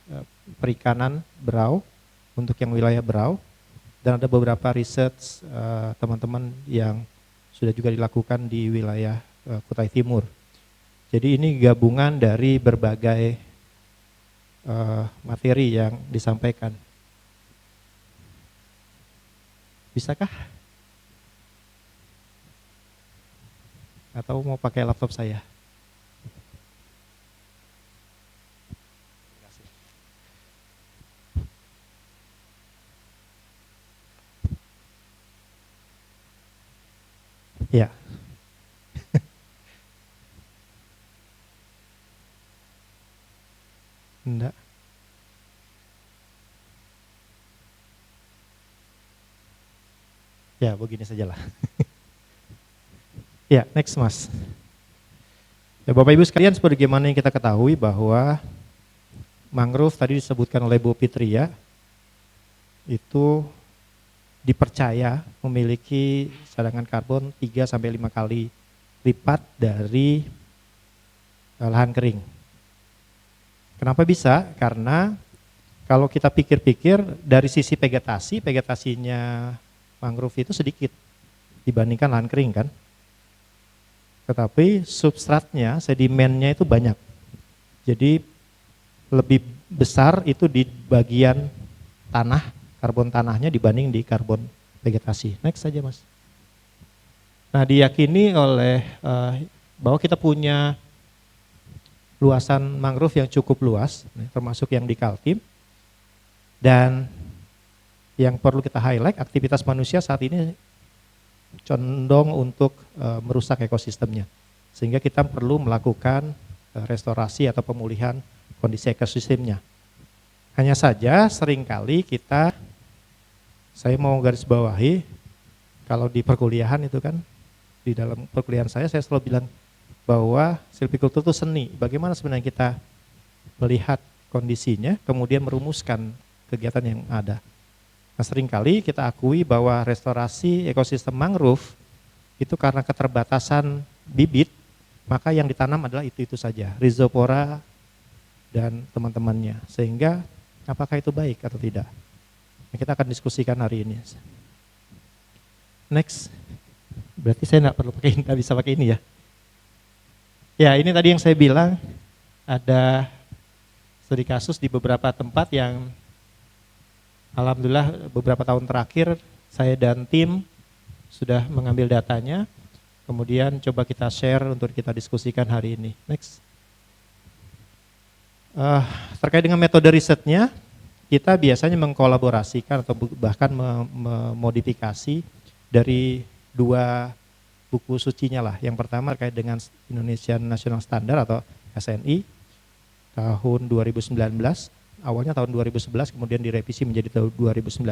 Perikanan Berau untuk yang wilayah Berau, dan ada beberapa riset teman-teman yang sudah juga dilakukan di wilayah Kutai Timur. Jadi ini gabungan dari berbagai materi yang disampaikan. Bisakah? Atau mau pakai laptop saya? Ya. Enggak. Ya, begini sajalah. Ya, next Mas. Ya, Bapak Ibu sekalian, sebagaimana yang kita ketahui bahwa mangrove tadi disebutkan oleh Bu Fitri ya, itu dipercaya memiliki cadangan karbon 3-5 kali lipat dari lahan kering. Kenapa bisa? Karena kalau kita pikir-pikir dari sisi vegetasinya mangrove itu sedikit dibandingkan lahan kering kan. Tetapi substratnya, sedimennya itu banyak. Jadi lebih besar itu di bagian tanah, karbon tanahnya dibanding di karbon vegetasi. Next saja Mas. Nah, diyakini oleh bahwa kita punya luasan mangrove yang cukup luas, termasuk yang di Kaltim. Dan yang perlu kita highlight, aktivitas manusia saat ini condong untuk merusak ekosistemnya. Sehingga kita perlu melakukan restorasi atau pemulihan kondisi ekosistemnya. Hanya saja seringkali saya mau garis bawahi, kalau di perkuliahan itu kan, di dalam perkuliahan saya selalu bilang bahwa silvikultur itu seni. Bagaimana sebenarnya kita melihat kondisinya, kemudian merumuskan kegiatan yang ada. Nah, seringkali kita akui bahwa restorasi ekosistem mangrove itu karena keterbatasan bibit, maka yang ditanam adalah itu saja, Rhizopora dan teman-temannya. Sehingga apakah itu baik atau tidak? Nah, kita akan diskusikan hari ini. Next, berarti saya nggak bisa pakai ini ya. Ya, ini tadi yang saya bilang, ada studi kasus di beberapa tempat yang alhamdulillah beberapa tahun terakhir saya dan tim sudah mengambil datanya, kemudian coba kita share untuk kita diskusikan hari ini. Next. Terkait dengan metode risetnya, kita biasanya mengkolaborasikan atau bahkan memodifikasi dari dua buku sucinya lah. Yang pertama terkait dengan Indonesian National Standard atau SNI tahun 2019, awalnya tahun 2011 kemudian direvisi menjadi tahun 2019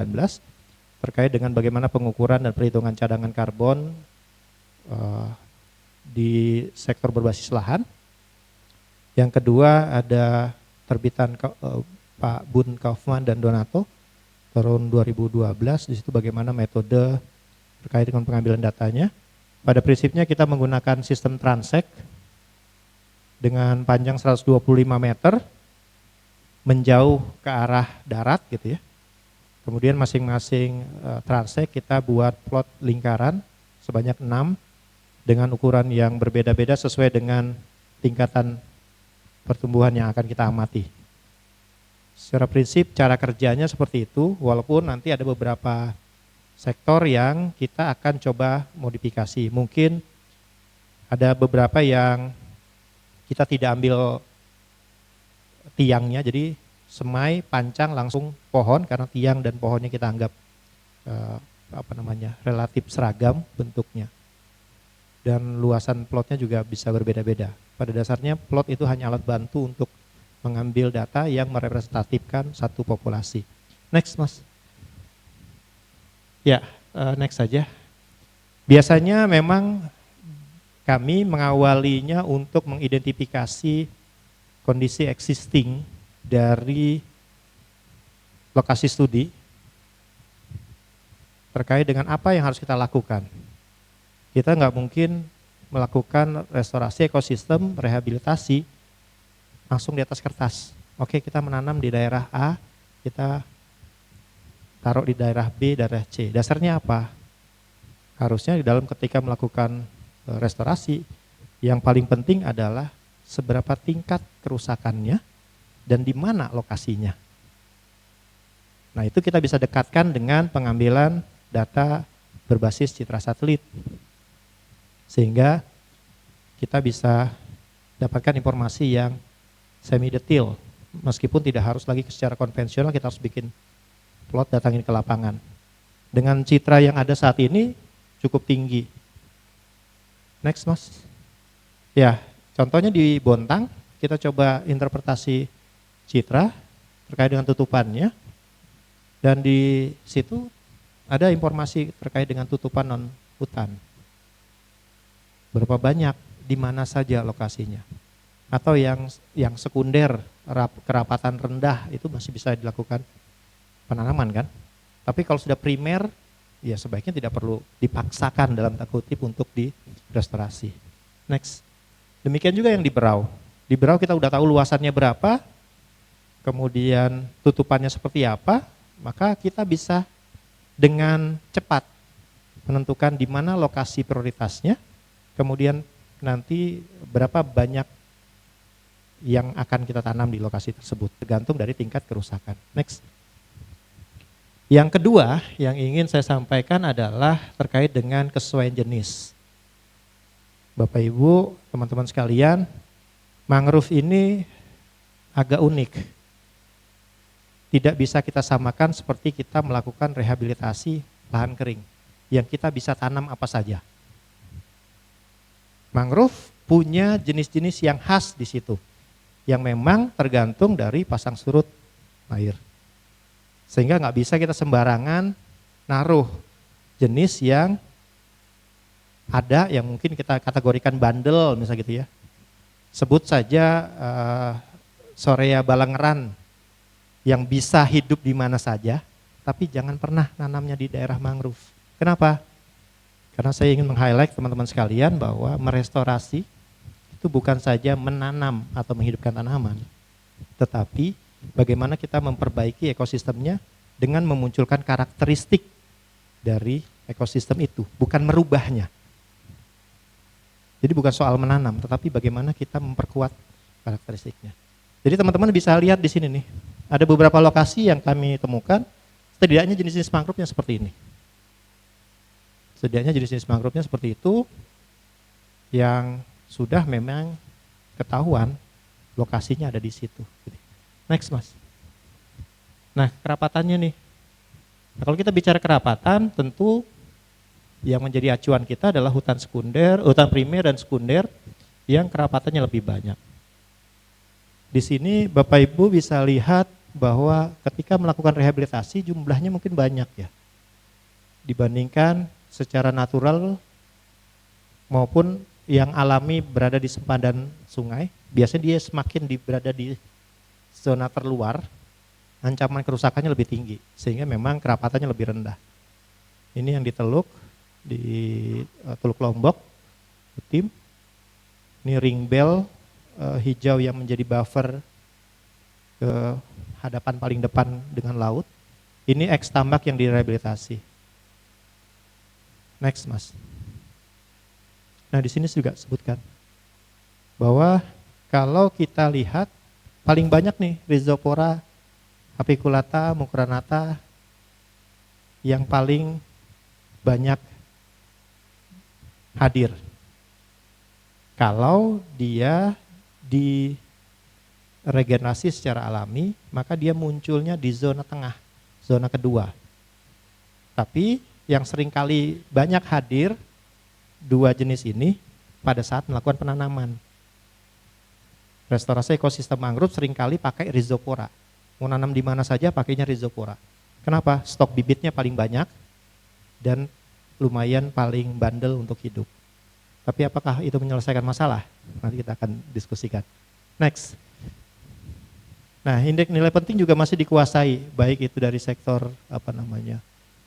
terkait dengan bagaimana pengukuran dan perhitungan cadangan karbon di sektor berbasis lahan. Yang kedua ada terbitan Pak Bun Kaufman dan Donato tahun 2012, di situ bagaimana metode terkait dengan pengambilan datanya. Pada prinsipnya kita menggunakan sistem transek dengan panjang 125 meter menjauh ke arah darat gitu ya. Kemudian masing-masing transek kita buat plot lingkaran sebanyak 6 dengan ukuran yang berbeda-beda sesuai dengan tingkatan pertumbuhan yang akan kita amati. Secara prinsip cara kerjanya seperti itu, walaupun nanti ada beberapa sektor yang kita akan coba modifikasi. Mungkin ada beberapa yang kita tidak ambil tiangnya, jadi semai, pancang, langsung pohon karena tiang dan pohonnya kita anggap relatif seragam bentuknya. Dan luasan plotnya juga bisa berbeda-beda. Pada dasarnya plot itu hanya alat bantu untuk mengambil data yang merepresentatifkan satu populasi. Next, Mas. Ya, next saja. Biasanya memang kami mengawalinya untuk mengidentifikasi kondisi existing dari lokasi studi terkait dengan apa yang harus kita lakukan. Kita nggak mungkin melakukan restorasi ekosistem, rehabilitasi langsung di atas kertas. Oke, kita menanam di daerah A, kita taruh di daerah B, daerah C. Dasarnya apa? Harusnya di dalam ketika melakukan restorasi, yang paling penting adalah seberapa tingkat kerusakannya dan di mana lokasinya. Nah, itu kita bisa dekatkan dengan pengambilan data berbasis citra satelit. Sehingga kita bisa dapatkan informasi yang semi detail. Meskipun tidak harus lagi secara konvensional, kita harus bikin plot, datangin ke lapangan. Dengan citra yang ada saat ini cukup tinggi. Next, Mas. Ya, contohnya di Bontang, kita coba interpretasi citra terkait dengan tutupannya. Dan di situ ada informasi terkait dengan tutupan non hutan. Berapa banyak, di mana saja lokasinya. Atau yang sekunder, kerapatan rendah, itu masih bisa dilakukan penanaman kan. Tapi kalau sudah primer, ya sebaiknya tidak perlu dipaksakan dalam tanda kutip untuk direstorasi. Next. Demikian juga yang di Berau. Di Berau kita udah tahu luasannya berapa, kemudian tutupannya seperti apa, maka kita bisa dengan cepat menentukan di mana lokasi prioritasnya, kemudian nanti berapa banyak yang akan kita tanam di lokasi tersebut, tergantung dari tingkat kerusakan. Next. Yang kedua yang ingin saya sampaikan adalah terkait dengan kesesuaian jenis. Bapak Ibu, teman-teman sekalian, mangrove ini agak unik. Tidak bisa kita samakan seperti kita melakukan rehabilitasi lahan kering, yang kita bisa tanam apa saja. Mangrove punya jenis-jenis yang khas di situ, yang memang tergantung dari pasang surut air. Sehingga nggak bisa kita sembarangan naruh jenis yang ada yang mungkin kita kategorikan bandel misalnya gitu ya. Sebut saja Sorea balangeran yang bisa hidup di mana saja, tapi jangan pernah nanamnya di daerah mangrove. Kenapa? Karena saya ingin meng-highlight teman-teman sekalian bahwa merestorasi itu bukan saja menanam atau menghidupkan tanaman, tetapi bagaimana kita memperbaiki ekosistemnya dengan memunculkan karakteristik dari ekosistem itu, bukan merubahnya. Jadi bukan soal menanam, tetapi bagaimana kita memperkuat karakteristiknya. Jadi teman-teman bisa lihat di sini nih, ada beberapa lokasi yang kami temukan, setidaknya jenis-jenis mangrove-nya seperti ini. Setidaknya jenis-jenis mangrove-nya seperti itu, yang sudah memang ketahuan lokasinya ada di situ. Next, Mas. Nah, kerapatannya nih. Nah, kalau kita bicara kerapatan, tentu yang menjadi acuan kita adalah hutan sekunder, hutan primer dan sekunder yang kerapatannya lebih banyak. Di sini Bapak Ibu bisa lihat bahwa ketika melakukan rehabilitasi jumlahnya mungkin banyak ya. Dibandingkan secara natural maupun yang alami berada di sempadan sungai, biasanya dia semakin berada di zona terluar, ancaman kerusakannya lebih tinggi, sehingga memang kerapatannya lebih rendah. Ini yang di Teluk, di Teluk Lombok, tim. Ini ring bell hijau yang menjadi buffer ke hadapan paling depan dengan laut. Ini eks tambak yang direhabilitasi. Next, Mas. Nah, di sini juga sebutkan bahwa kalau kita lihat paling banyak nih Rhizopora apiculata, mucronata yang paling banyak hadir. Kalau dia diregenerasi secara alami, maka dia munculnya di zona tengah, zona kedua. Tapi yang seringkali banyak hadir dua jenis ini pada saat melakukan penanaman. Restorasi ekosistem mangrove seringkali pakai Rhizopora. Mau nanam di mana saja pakainya Rhizopora. Kenapa? Stok bibitnya paling banyak dan lumayan paling bandel untuk hidup. Tapi apakah itu menyelesaikan masalah? Nanti kita akan diskusikan. Next. Nah, indeks nilai penting juga masih dikuasai, baik itu dari sektor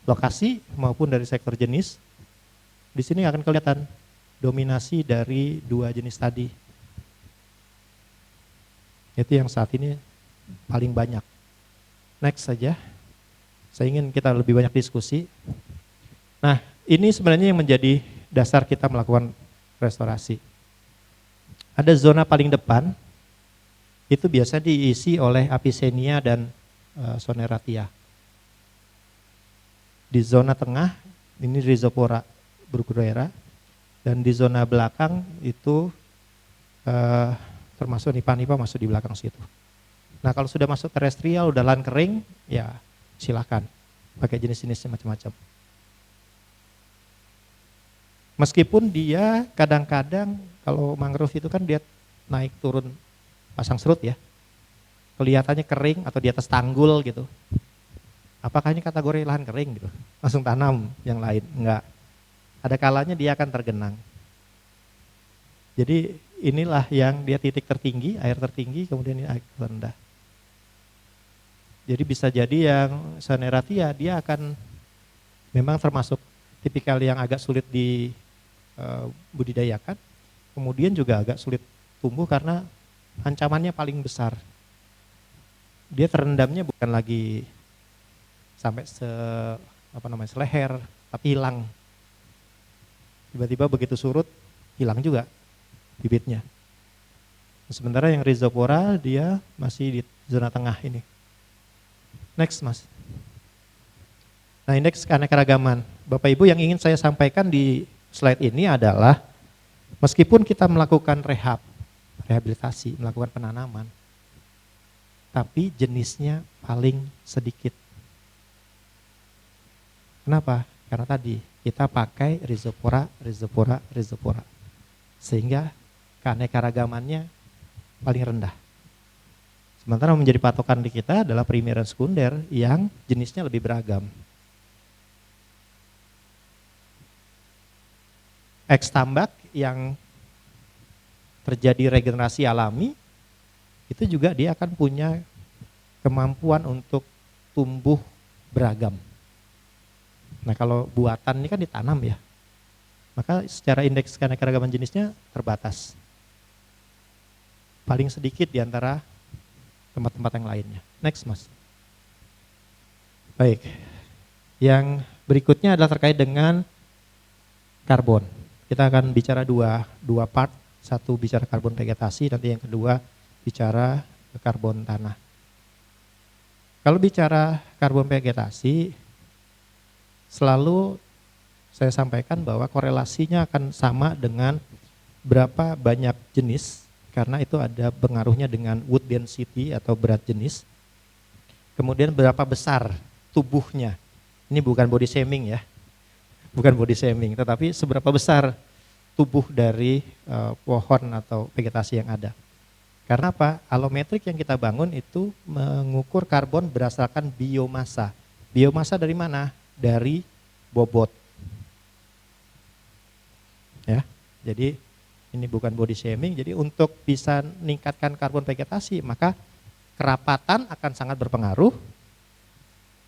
lokasi maupun dari sektor jenis. Di sini akan kelihatan dominasi dari dua jenis tadi. Itu yang saat ini paling banyak. Next saja. Saya ingin kita lebih banyak diskusi. Nah, ini sebenarnya yang menjadi dasar kita melakukan restorasi. Ada zona paling depan, itu biasa diisi oleh Avicennia dan Soneratia. Di zona tengah, ini Rhizopora bruguiera, dan di zona belakang itu termasuk Nipah-nipah masuk di belakang situ. Nah, kalau sudah masuk terestrial, udah lahan kering, ya silakan pakai jenis-jenisnya macam-macam. Meskipun dia kadang-kadang kalau mangrove itu kan dia naik turun pasang serut ya, kelihatannya kering atau di atas tanggul gitu. Apakah ini kategori lahan kering gitu? Langsung tanam yang lain? Enggak. Ada kalanya dia akan tergenang. Jadi inilah yang dia titik tertinggi, air tertinggi, kemudian ini air rendah. Jadi bisa jadi yang Soneratia dia akan memang termasuk tipikal yang agak sulit dibudidayakan, kemudian juga agak sulit tumbuh karena ancamannya paling besar. Dia terendamnya bukan lagi sampai seleher, tapi hilang. Tiba-tiba begitu surut, hilang juga bibitnya. Sementara yang Rhizopora dia masih di zona tengah ini. Next, Mas. Nah, indeks keanekaragaman. Bapak Ibu, yang ingin saya sampaikan di slide ini adalah meskipun kita melakukan rehabilitasi, melakukan penanaman, tapi jenisnya paling sedikit. Kenapa? Karena tadi kita pakai Rhizopora. Sehingga keanekaragamannya paling rendah. Sementara menjadi patokan di kita adalah primer dan sekunder yang jenisnya lebih beragam. Eks tambak yang terjadi regenerasi alami, itu juga dia akan punya kemampuan untuk tumbuh beragam. Nah, kalau buatan ini kan ditanam ya, maka secara indeks keanekaragaman jenisnya terbatas. Paling sedikit di antara tempat-tempat yang lainnya. Next, Mas. Baik, yang berikutnya adalah terkait dengan karbon. Kita akan bicara dua part, satu bicara karbon vegetasi, nanti yang kedua bicara karbon tanah. Kalau bicara karbon vegetasi, selalu saya sampaikan bahwa korelasinya akan sama dengan berapa banyak jenis, karena itu ada pengaruhnya dengan wood density atau berat jenis. Kemudian berapa besar tubuhnya. Ini bukan body shaming ya. Bukan body shaming, tetapi seberapa besar tubuh dari pohon atau vegetasi yang ada. Karena apa? Alometrik yang kita bangun itu mengukur karbon berdasarkan biomasa. Biomasa dari mana? Dari bobot. Ya, jadi ini bukan body shaming, jadi untuk bisa meningkatkan karbon vegetasi, maka kerapatan akan sangat berpengaruh,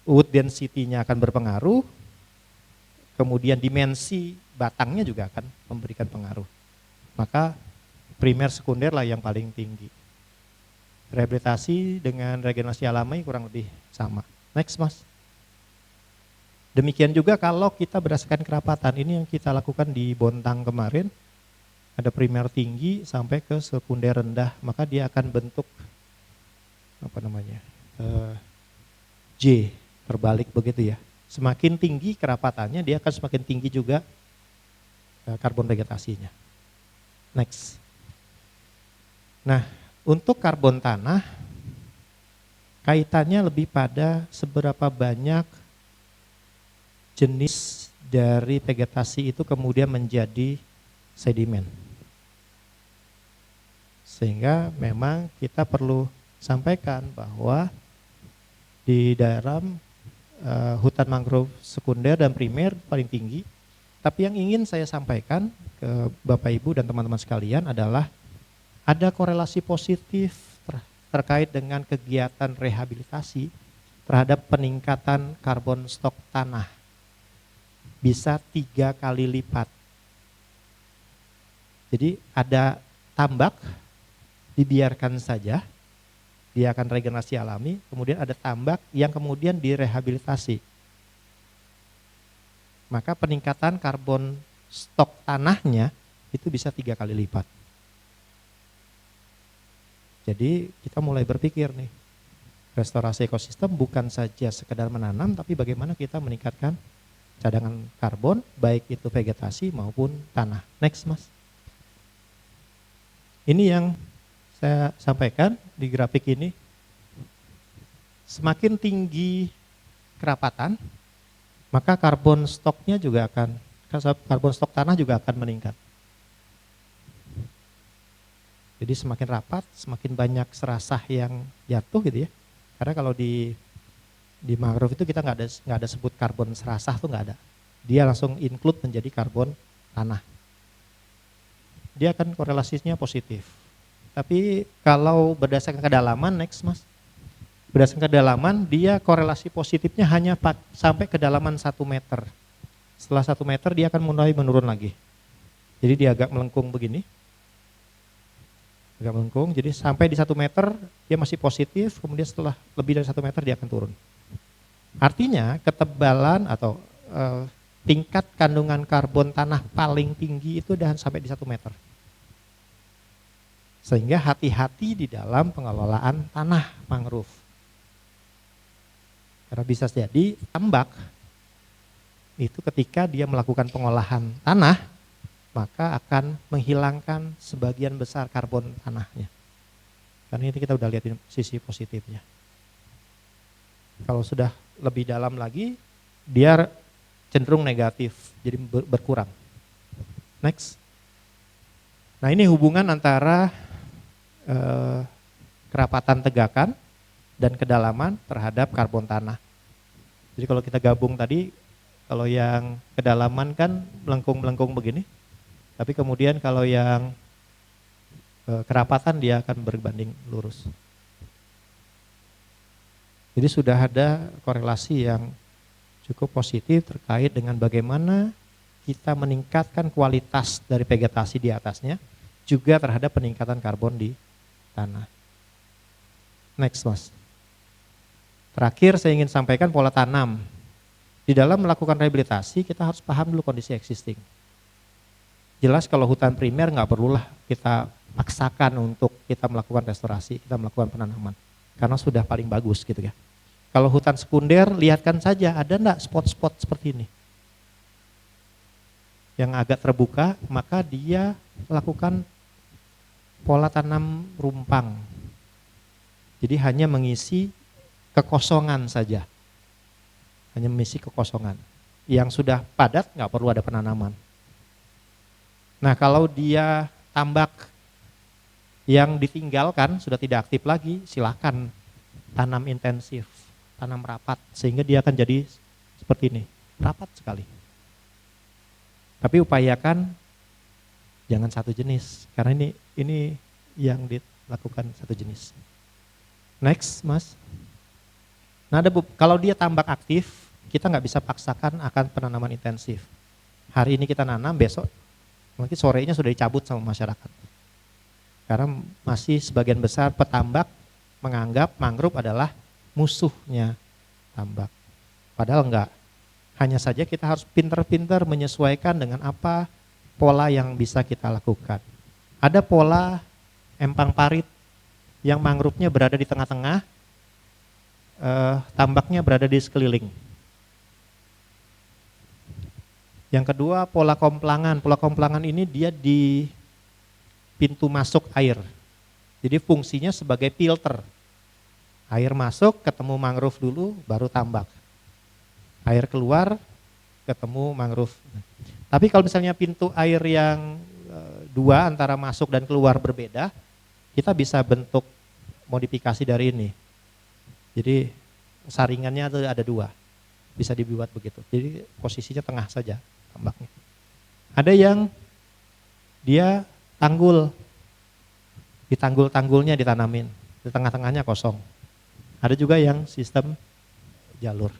wood density-nya akan berpengaruh, kemudian dimensi batangnya juga akan memberikan pengaruh. Maka primer sekunder lah yang paling tinggi. Rehabilitasi dengan regenerasi alami kurang lebih sama. Next Mas. Demikian juga kalau kita berdasarkan kerapatan, ini yang kita lakukan di Bontang kemarin, ada primer tinggi sampai ke sekunder rendah, maka dia akan bentuk J, terbalik begitu ya. Semakin tinggi kerapatannya, dia akan semakin tinggi juga karbon vegetasinya. Next. Nah, untuk karbon tanah, kaitannya lebih pada seberapa banyak jenis dari vegetasi itu kemudian menjadi sedimen. Sehingga memang kita perlu sampaikan bahwa di dalam hutan mangrove sekunder dan primer paling tinggi. Tapi yang ingin saya sampaikan ke Bapak Ibu dan teman-teman sekalian adalah ada korelasi positif terkait dengan kegiatan rehabilitasi terhadap peningkatan karbon stok tanah. Bisa 3 kali lipat. Jadi ada tambak, dibiarkan saja, dia akan regenerasi alami, kemudian ada tambak yang kemudian direhabilitasi. Maka peningkatan karbon stok tanahnya itu bisa 3 kali lipat. Jadi kita mulai berpikir nih, restorasi ekosistem bukan saja sekedar menanam, tapi bagaimana kita meningkatkan cadangan karbon, baik itu vegetasi maupun tanah. Next Mas. Ini yang saya sampaikan di grafik ini. Semakin tinggi kerapatan, maka karbon stoknya juga karbon stok tanah juga akan meningkat. Jadi semakin rapat, semakin banyak serasah yang jatuh gitu ya. Karena kalau di mangrove itu kita nggak ada sebut karbon serasah, tuh nggak ada. Dia langsung include menjadi karbon tanah. Dia akan korelasinya positif. Tapi kalau berdasarkan kedalaman, next Mas. Berdasarkan kedalaman, dia korelasi positifnya hanya sampai kedalaman 1 meter. Setelah 1 meter dia akan mulai menurun lagi. Jadi dia agak melengkung begini. Agak melengkung, jadi sampai di 1 meter dia masih positif, kemudian setelah lebih dari 1 meter dia akan turun. Artinya ketebalan atau tingkat kandungan karbon tanah paling tinggi itu udah sampai di 1 meter. Sehingga hati-hati di dalam pengelolaan tanah mangrove. Karena bisa jadi tambak itu ketika dia melakukan pengolahan tanah, maka akan menghilangkan sebagian besar karbon tanahnya. Karena ini kita udah lihat sisi positifnya. Kalau sudah lebih dalam lagi, dia cenderung negatif, jadi berkurang. Next. Nah ini hubungan antara kerapatan tegakan dan kedalaman terhadap karbon tanah. Jadi kalau kita gabung tadi, kalau yang kedalaman kan melengkung-melengkung begini, tapi kemudian kalau yang kerapatan dia akan berbanding lurus. Jadi sudah ada korelasi yang cukup positif terkait dengan bagaimana kita meningkatkan kualitas dari vegetasi di atasnya, juga terhadap peningkatan karbon di tanah. Next Mas. Terakhir saya ingin sampaikan pola tanam. Di dalam melakukan rehabilitasi kita harus paham dulu kondisi existing. Jelas kalau hutan primer nggak perlulah kita paksakan untuk kita melakukan restorasi, kita melakukan penanaman. Karena sudah paling bagus gitu ya. Kalau hutan sekunder, lihatkan saja ada enggak spot-spot seperti ini. Yang agak terbuka, maka dia lakukan pola tanam rumpang. Jadi hanya mengisi kekosongan saja. Hanya mengisi kekosongan. Yang sudah padat nggak perlu ada penanaman. Nah kalau dia tambak yang ditinggalkan sudah tidak aktif lagi, silakan tanam intensif, tanam rapat, sehingga dia akan jadi seperti ini, rapat sekali. Tapi upayakan jangan satu jenis, karena ini yang dilakukan satu jenis. Next, Mas. Nah, kalau dia tambak aktif, kita nggak bisa paksakan akan penanaman intensif. Hari ini kita nanam, besok mungkin sorenya sudah dicabut sama masyarakat. Karena masih sebagian besar petambak menganggap mangrove adalah musuhnya tambak. Padahal enggak. Hanya saja kita harus pintar-pintar menyesuaikan dengan apa pola yang bisa kita lakukan. Ada pola empang parit yang mangrove-nya berada di tengah-tengah, tambaknya berada di sekeliling. Yang kedua pola komplangan. Pola komplangan ini dia di pintu masuk air. Jadi fungsinya sebagai filter. Air masuk ketemu mangrove dulu baru tambak. Air keluar ketemu mangrove. Tapi kalau misalnya pintu air yang dua antara masuk dan keluar berbeda, kita bisa bentuk modifikasi dari ini. Jadi saringannya ada dua, bisa dibuat begitu. Jadi posisinya tengah saja tambaknya. Ada yang dia tanggul, di tanggul-tanggulnya ditanamin, di tengah-tengahnya kosong. Ada juga yang sistem jalur.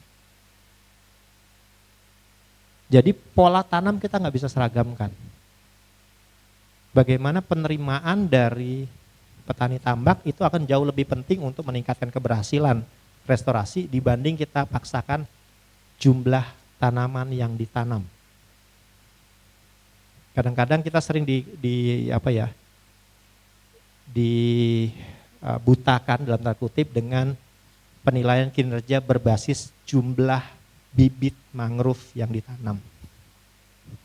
Jadi pola tanam kita nggak bisa seragamkan. Bagaimana penerimaan dari petani tambak itu akan jauh lebih penting untuk meningkatkan keberhasilan restorasi dibanding kita paksakan jumlah tanaman yang ditanam. Kadang-kadang kita sering dibutakan dalam tanda kutip dengan penilaian kinerja berbasis jumlah bibit mangrove yang ditanam.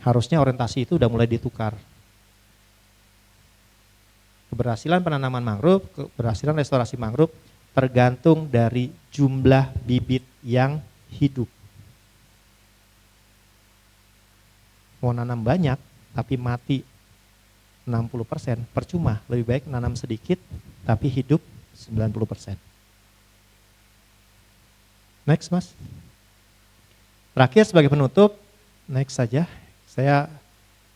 Harusnya orientasi itu udah mulai ditukar. Keberhasilan penanaman mangrove, keberhasilan restorasi mangrove tergantung dari jumlah bibit yang hidup. Mau nanam banyak tapi mati 60%, percuma. Lebih baik nanam sedikit tapi hidup 90%. Next, Mas. Terakhir sebagai penutup, next saja. Saya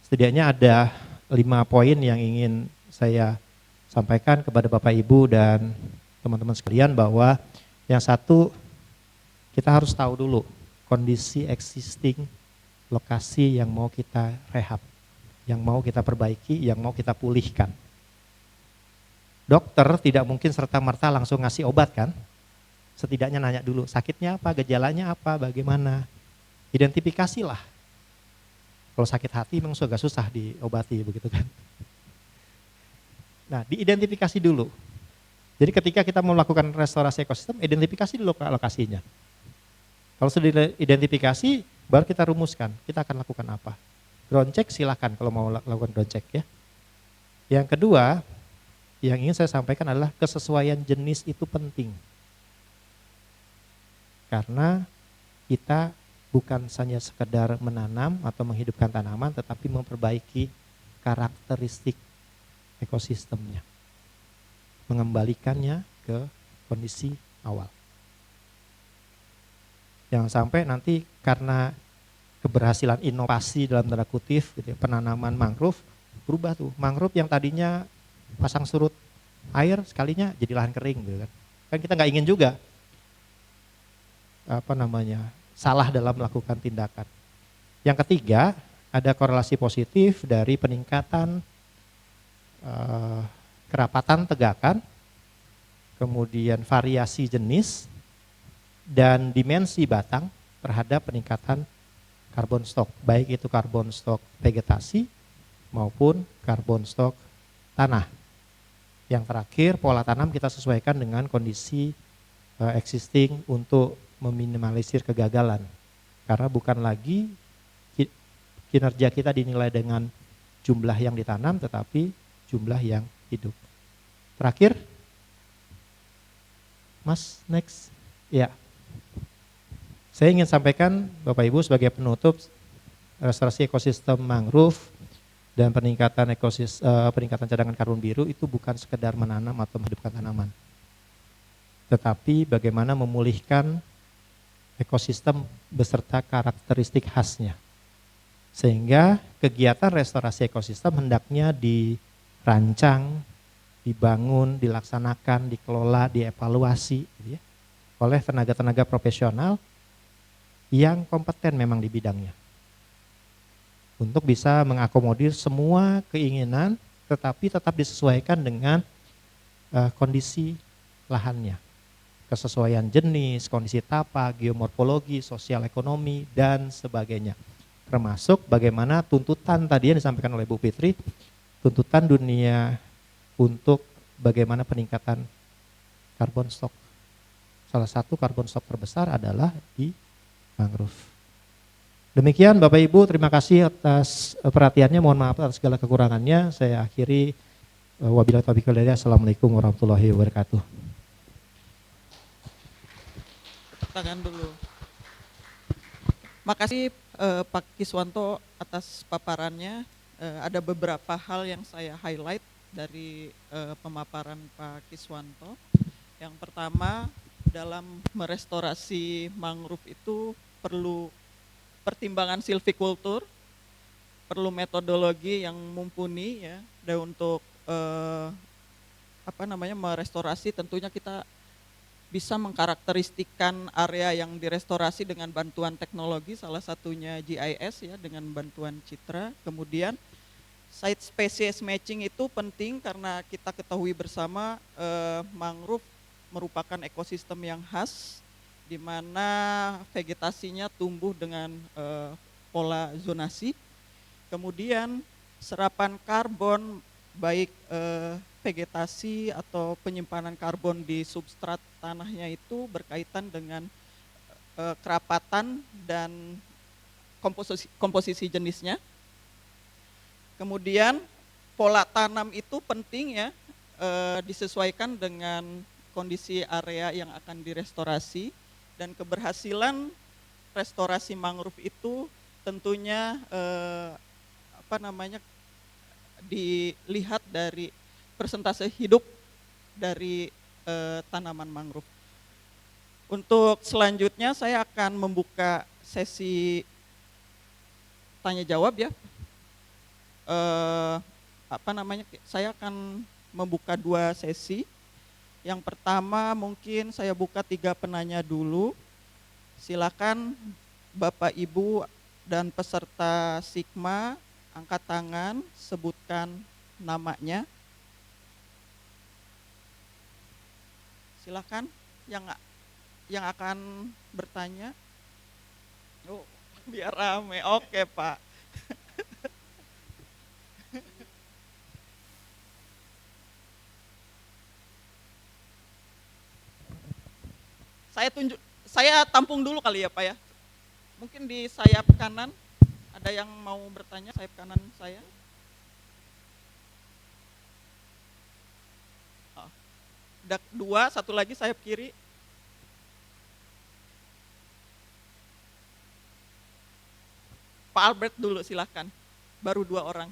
setidaknya ada 5 poin yang ingin saya sampaikan kepada Bapak Ibu dan teman-teman sekalian, bahwa yang satu, kita harus tahu dulu kondisi existing lokasi yang mau kita rehab, yang mau kita perbaiki, yang mau kita pulihkan. Dokter tidak mungkin serta-merta langsung ngasih obat kan? Setidaknya nanya dulu, sakitnya apa, gejalanya apa, bagaimana. Identifikasilah. Kalau sakit hati memang agak susah diobati begitu kan. Nah, diidentifikasi dulu. Jadi ketika kita mau melakukan restorasi ekosistem, identifikasi dulu lokasinya. Kalau sudah identifikasi, baru kita rumuskan, kita akan lakukan apa. Ground check silakan kalau mau lakukan ground check ya. Yang kedua, yang ingin saya sampaikan adalah kesesuaian jenis itu penting. Karena kita bukan hanya sekedar menanam atau menghidupkan tanaman, tetapi memperbaiki karakteristik ekosistemnya. Mengembalikannya ke kondisi awal. Jangan sampai nanti karena keberhasilan inovasi dalam tanda kutip gitu ya, penanaman mangrove berubah tuh. Mangrove yang tadinya pasang surut air sekalinya jadi lahan kering gitu kan. Kan kita nggak ingin juga salah dalam melakukan tindakan. Yang ketiga, ada korelasi positif dari peningkatan kerapatan tegakan, kemudian variasi jenis dan dimensi batang terhadap peningkatan karbon stok, baik itu karbon stok vegetasi maupun karbon stok tanah. Yang terakhir, pola tanam kita sesuaikan dengan kondisi existing untuk meminimalisir kegagalan. Karena bukan lagi kinerja kita dinilai dengan jumlah yang ditanam, tetapi jumlah yang hidup. Terakhir, Mas, next. Ya, saya ingin sampaikan Bapak Ibu sebagai penutup, restorasi ekosistem mangrove dan peningkatan peningkatan cadangan karbon biru itu bukan sekedar menanam atau menghidupkan tanaman, tetapi bagaimana memulihkan ekosistem beserta karakteristik khasnya. Sehingga kegiatan restorasi ekosistem hendaknya dirancang, dibangun, dilaksanakan, dikelola, dievaluasi gitu ya, oleh tenaga-tenaga profesional yang kompeten memang di bidangnya. Untuk bisa mengakomodir semua keinginan tetapi tetap disesuaikan dengan kondisi lahannya. Kesesuaian jenis, kondisi tapak, geomorfologi, sosial ekonomi, dan sebagainya. Termasuk bagaimana tuntutan tadi yang disampaikan oleh Bu Fitri, tuntutan dunia untuk bagaimana peningkatan carbon stock. Salah satu carbon stock terbesar adalah di mangrove. Demikian Bapak Ibu, terima kasih atas perhatiannya, mohon maaf atas segala kekurangannya. Saya akhiri, wabillahi taufiq wal hidayah. Assalamualaikum warahmatullahi wabarakatuh. Tangan dulu. Makasih Pak Kiswanto atas paparannya. Ada beberapa hal yang saya highlight dari pemaparan Pak Kiswanto. Yang pertama, dalam merestorasi mangrove itu perlu pertimbangan silvikultur, perlu metodologi yang mumpuni ya, dan untuk merestorasi tentunya kita bisa mengkarakteristikkan area yang direstorasi dengan bantuan teknologi, salah satunya GIS ya, dengan bantuan citra. Kemudian site species matching itu penting karena kita ketahui bersama mangrove merupakan ekosistem yang khas di mana vegetasinya tumbuh dengan pola zonasi. Kemudian serapan karbon baik vegetasi atau penyimpanan karbon di substrat tanahnya itu berkaitan dengan kerapatan dan komposisi jenisnya. Kemudian pola tanam itu penting ya, disesuaikan dengan kondisi area yang akan direstorasi. Dan keberhasilan restorasi mangrove itu tentunya dilihat dari persentase hidup dari tanaman mangrove. Untuk selanjutnya saya akan membuka sesi tanya jawab ya. Saya akan membuka 2 sesi. Yang pertama mungkin saya buka 3 penanya dulu. Silakan Bapak Ibu dan peserta Sigma angkat tangan, sebutkan namanya. Silakan yang akan bertanya. Oh, biar rame. Oke, Pak. Saya tampung dulu kali ya Pak ya. Mungkin di sayap kanan ada yang mau bertanya, sayap kanan saya. Ada 2, satu lagi sayap kiri. Pak Albert dulu silahkan, baru 2 orang.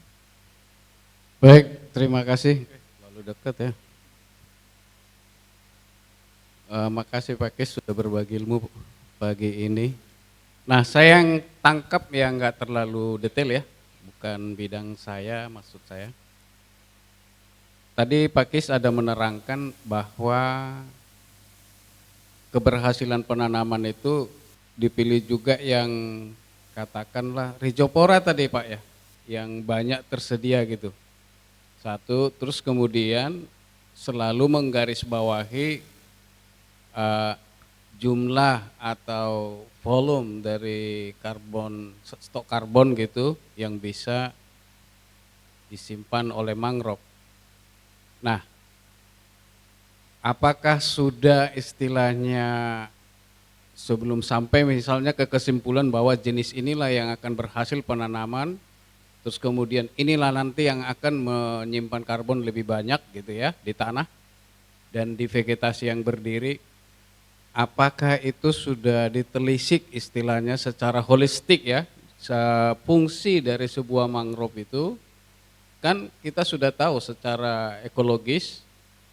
Baik, terima kasih. Lalu dekat ya. Makasih Pak Kis sudah berbagi ilmu pagi ini. Nah, saya yang tangkap ya nggak terlalu detail ya, bukan bidang saya maksud saya. Tadi Pak Kis ada menerangkan bahwa keberhasilan penanaman itu dipilih juga yang katakanlah Rhizopora tadi Pak ya, yang banyak tersedia gitu. Satu, terus kemudian selalu menggarisbawahi jumlah atau volume dari stok karbon gitu yang bisa disimpan oleh mangrove. Nah, apakah sudah istilahnya sebelum sampai misalnya ke kesimpulan bahwa jenis inilah yang akan berhasil penanaman, terus kemudian inilah nanti yang akan menyimpan karbon lebih banyak gitu ya di tanah dan di vegetasi yang berdiri, apakah itu sudah ditelisik istilahnya secara holistik ya, fungsi dari sebuah mangrove itu, kan kita sudah tahu secara ekologis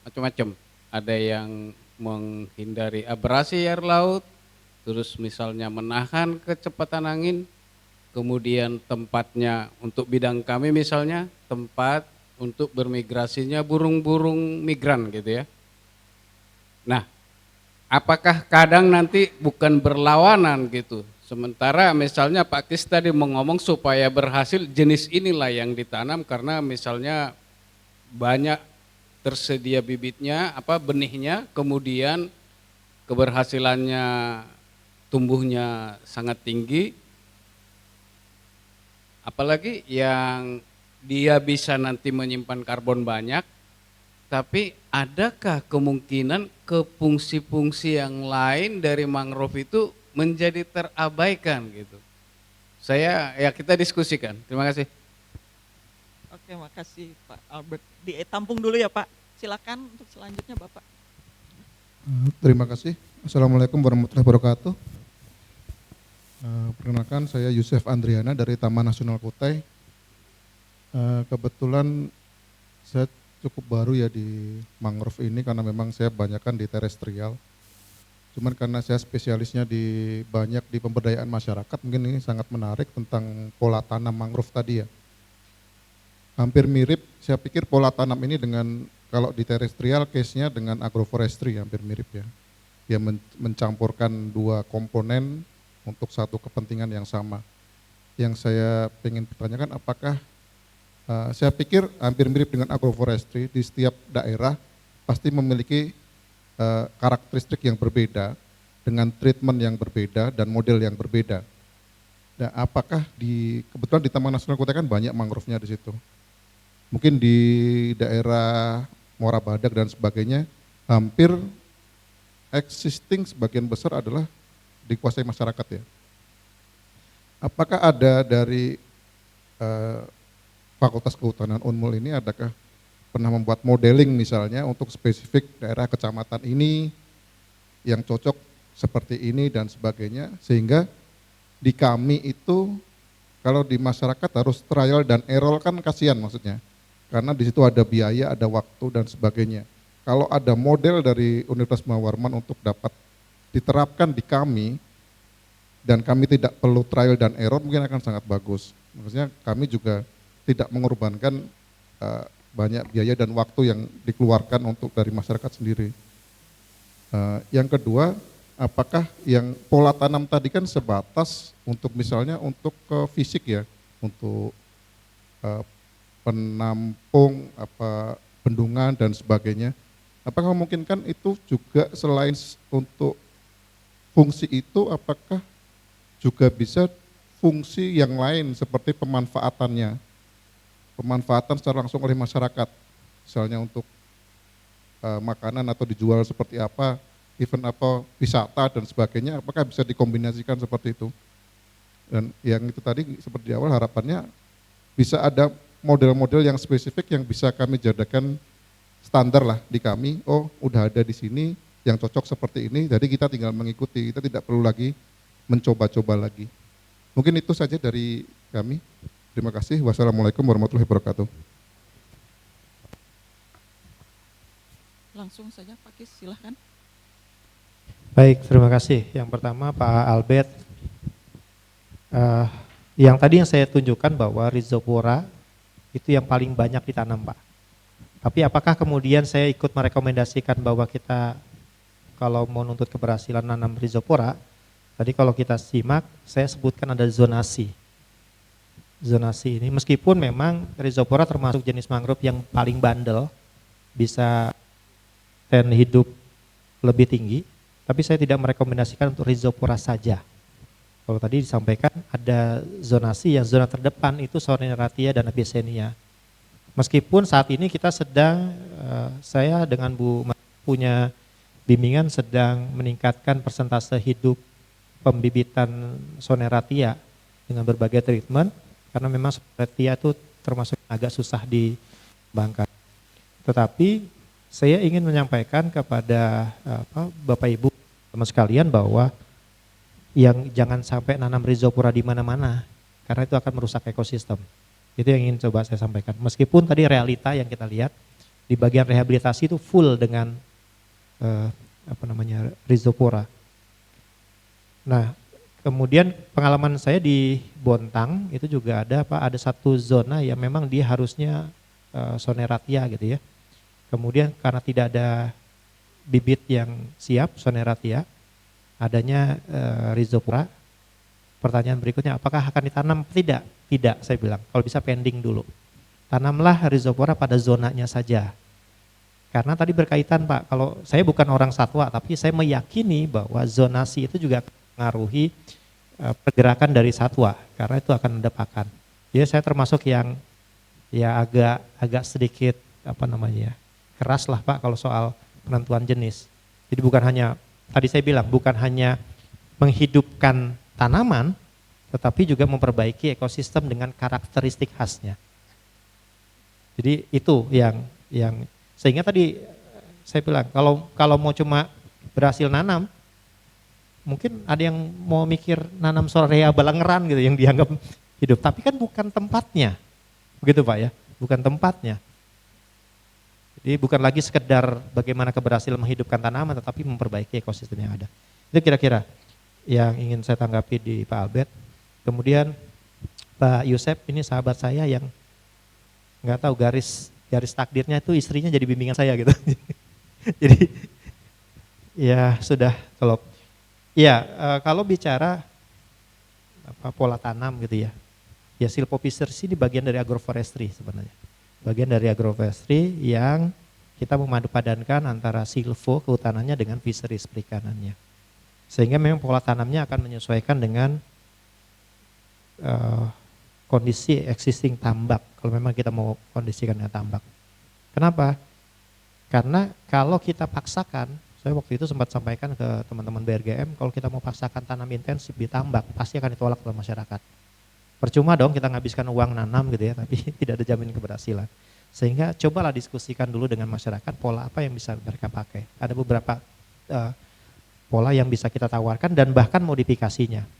macam-macam, ada yang menghindari abrasi air laut, terus misalnya menahan kecepatan angin, kemudian tempatnya untuk bidang kami misalnya tempat untuk bermigrasinya burung-burung migran gitu ya. Nah, apakah kadang nanti bukan berlawanan gitu Sementara misalnya Pak Kis tadi mau ngomong supaya berhasil jenis inilah yang ditanam karena misalnya banyak tersedia bibitnya, benihnya, kemudian keberhasilannya tumbuhnya sangat tinggi, apalagi yang dia bisa nanti menyimpan karbon banyak, tapi adakah kemungkinan ke fungsi-fungsi yang lain dari mangrove itu menjadi terabaikan gitu? Kita diskusikan. Terima kasih. Oke, makasih Pak Albert. Ditampung dulu ya Pak. Silakan untuk selanjutnya Bapak. Terima kasih. Assalamualaikum warahmatullahi wabarakatuh. Perkenalkan, saya Yusuf Andriana dari Taman Nasional Kutai. Kebetulan saya cukup baru ya di mangrove ini karena memang saya banyakkan di terestrial. Cuman karena saya spesialisnya banyak di pemberdayaan masyarakat, mungkin ini sangat menarik tentang pola tanam mangrove tadi ya. Hampir mirip, saya pikir pola tanam ini dengan kalau di terestrial case-nya dengan agroforestry hampir mirip ya. Dia mencampurkan dua komponen untuk satu kepentingan yang sama. Yang saya ingin pertanyakan apakah, saya pikir hampir mirip dengan agroforestry, di setiap daerah pasti memiliki karakteristik yang berbeda, dengan treatment yang berbeda dan model yang berbeda. Nah, apakah kebetulan di Taman Nasional Kutai kan banyak mangrove-nya di situ. Mungkin di daerah Muara Badak dan sebagainya hampir existing sebagian besar adalah dikuasai masyarakat ya. Apakah ada dari Fakultas Kehutanan Unmul ini adakah pernah membuat modeling misalnya untuk spesifik daerah kecamatan ini yang cocok seperti ini dan sebagainya, sehingga di kami itu kalau di masyarakat harus trial dan error kan kasihan maksudnya, karena di situ ada biaya, ada waktu dan sebagainya. Kalau ada model dari Universitas Munawarman untuk dapat diterapkan di kami dan kami tidak perlu trial dan error, mungkin akan sangat bagus. Maksudnya kami juga tidak mengorbankan banyak biaya dan waktu yang dikeluarkan untuk dari masyarakat sendiri. Yang kedua, apakah yang pola tanam tadi kan sebatas untuk misalnya untuk fisik ya, untuk penampung, bendungan dan sebagainya. Apakah memungkinkan itu juga selain untuk fungsi itu, apakah juga bisa fungsi yang lain seperti pemanfaatannya? Pemanfaatan secara langsung oleh masyarakat, misalnya untuk makanan atau dijual seperti apa, event atau wisata dan sebagainya, apakah bisa dikombinasikan seperti itu? Dan yang itu tadi seperti di awal harapannya bisa ada model-model yang spesifik yang bisa kami jadikan standar lah di kami. Oh, udah ada di sini yang cocok seperti ini, jadi kita tinggal mengikuti, kita tidak perlu lagi mencoba-coba lagi. Mungkin itu saja dari kami. Terima kasih. Wassalamualaikum warahmatullahi wabarakatuh. Langsung saja Pak Kis, silahkan. Baik, terima kasih. Yang pertama Pak Albert, yang tadi yang saya tunjukkan bahwa Rhizopora itu yang paling banyak ditanam Pak. Tapi apakah kemudian saya ikut merekomendasikan bahwa kita kalau mau nuntut keberhasilan nanam Rhizopora, tadi kalau kita simak saya sebutkan ada zonasi. Zonasi ini meskipun memang Rhizopora termasuk jenis mangrove yang paling bandel, bisa hidup lebih tinggi, tapi saya tidak merekomendasikan untuk Rhizopora saja. Kalau tadi disampaikan ada zonasi, yang zona terdepan itu Soneratia dan Avicennia. Meskipun saat ini kita sedang, saya dengan Bu punya bimbingan sedang meningkatkan persentase hidup pembibitan Soneratia dengan berbagai treatment, karena memang Soneratia itu termasuk agak susah dikembangkan. Tetapi saya ingin menyampaikan kepada Bapak Ibu teman sekalian bahwa yang jangan sampai nanam Rhizopora di mana-mana, karena itu akan merusak ekosistem. Itu yang ingin coba saya sampaikan. Meskipun tadi realita yang kita lihat di bagian rehabilitasi itu full dengan Rhizopora. Nah, kemudian pengalaman saya di Bontang itu juga ada satu zona yang memang dia harusnya Soneratia gitu ya. Kemudian karena tidak ada bibit yang siap Soneratia, adanya Rhizopora, Pertanyaan berikutnya, apakah akan ditanam? Tidak, tidak saya bilang. Kalau bisa pending dulu. Tanamlah rhizopora pada zonanya saja. Karena tadi berkaitan Pak, kalau saya bukan orang satwa, tapi saya meyakini bahwa zonasi itu juga mengaruhi pergerakan dari satwa, karena itu akan ada pakan. Jadi saya termasuk yang ya agak sedikit keras lah Pak kalau soal penentuan jenis. Jadi bukan hanya, tadi saya bilang bukan hanya menghidupkan tanaman, tetapi juga memperbaiki ekosistem dengan karakteristik khasnya. Jadi itu yang sehingga tadi saya bilang kalau mau cuma berhasil nanam, mungkin ada yang mau mikir nanam sorea balangeran gitu yang dianggap hidup, tapi kan bukan tempatnya, begitu Pak ya, bukan tempatnya. Jadi bukan lagi sekedar bagaimana keberhasilan menghidupkan tanaman, tetapi memperbaiki ekosistem yang ada. Itu kira-kira yang ingin saya tanggapi di Pak Albert. Kemudian Pak Yusef ini sahabat saya yang nggak tahu garis takdirnya itu istrinya jadi bimbingan saya gitu. Jadi ya sudah kalau bicara pola tanam gitu ya. Ya silvopicers ini bagian dari agroforestry sebenarnya. Bagian dari agroforestry yang kita memadupadankan antara silvo kehutanannya dengan fisheries perikanannya. Sehingga memang pola tanamnya akan menyesuaikan dengan kondisi existing tambak, kalau memang kita mau kondisikan dengan tambak. Kenapa? Karena kalau kita paksakan, saya waktu itu sempat sampaikan ke teman-teman BRGM, kalau kita mau paksakan tanam intensif di tambak, pasti akan ditolak oleh masyarakat. Percuma dong kita ngabiskan uang nanam gitu ya, tapi tidak ada jaminan keberhasilan. Sehingga cobalah diskusikan dulu dengan masyarakat pola apa yang bisa mereka pakai. Ada beberapa pola yang bisa kita tawarkan dan bahkan modifikasinya.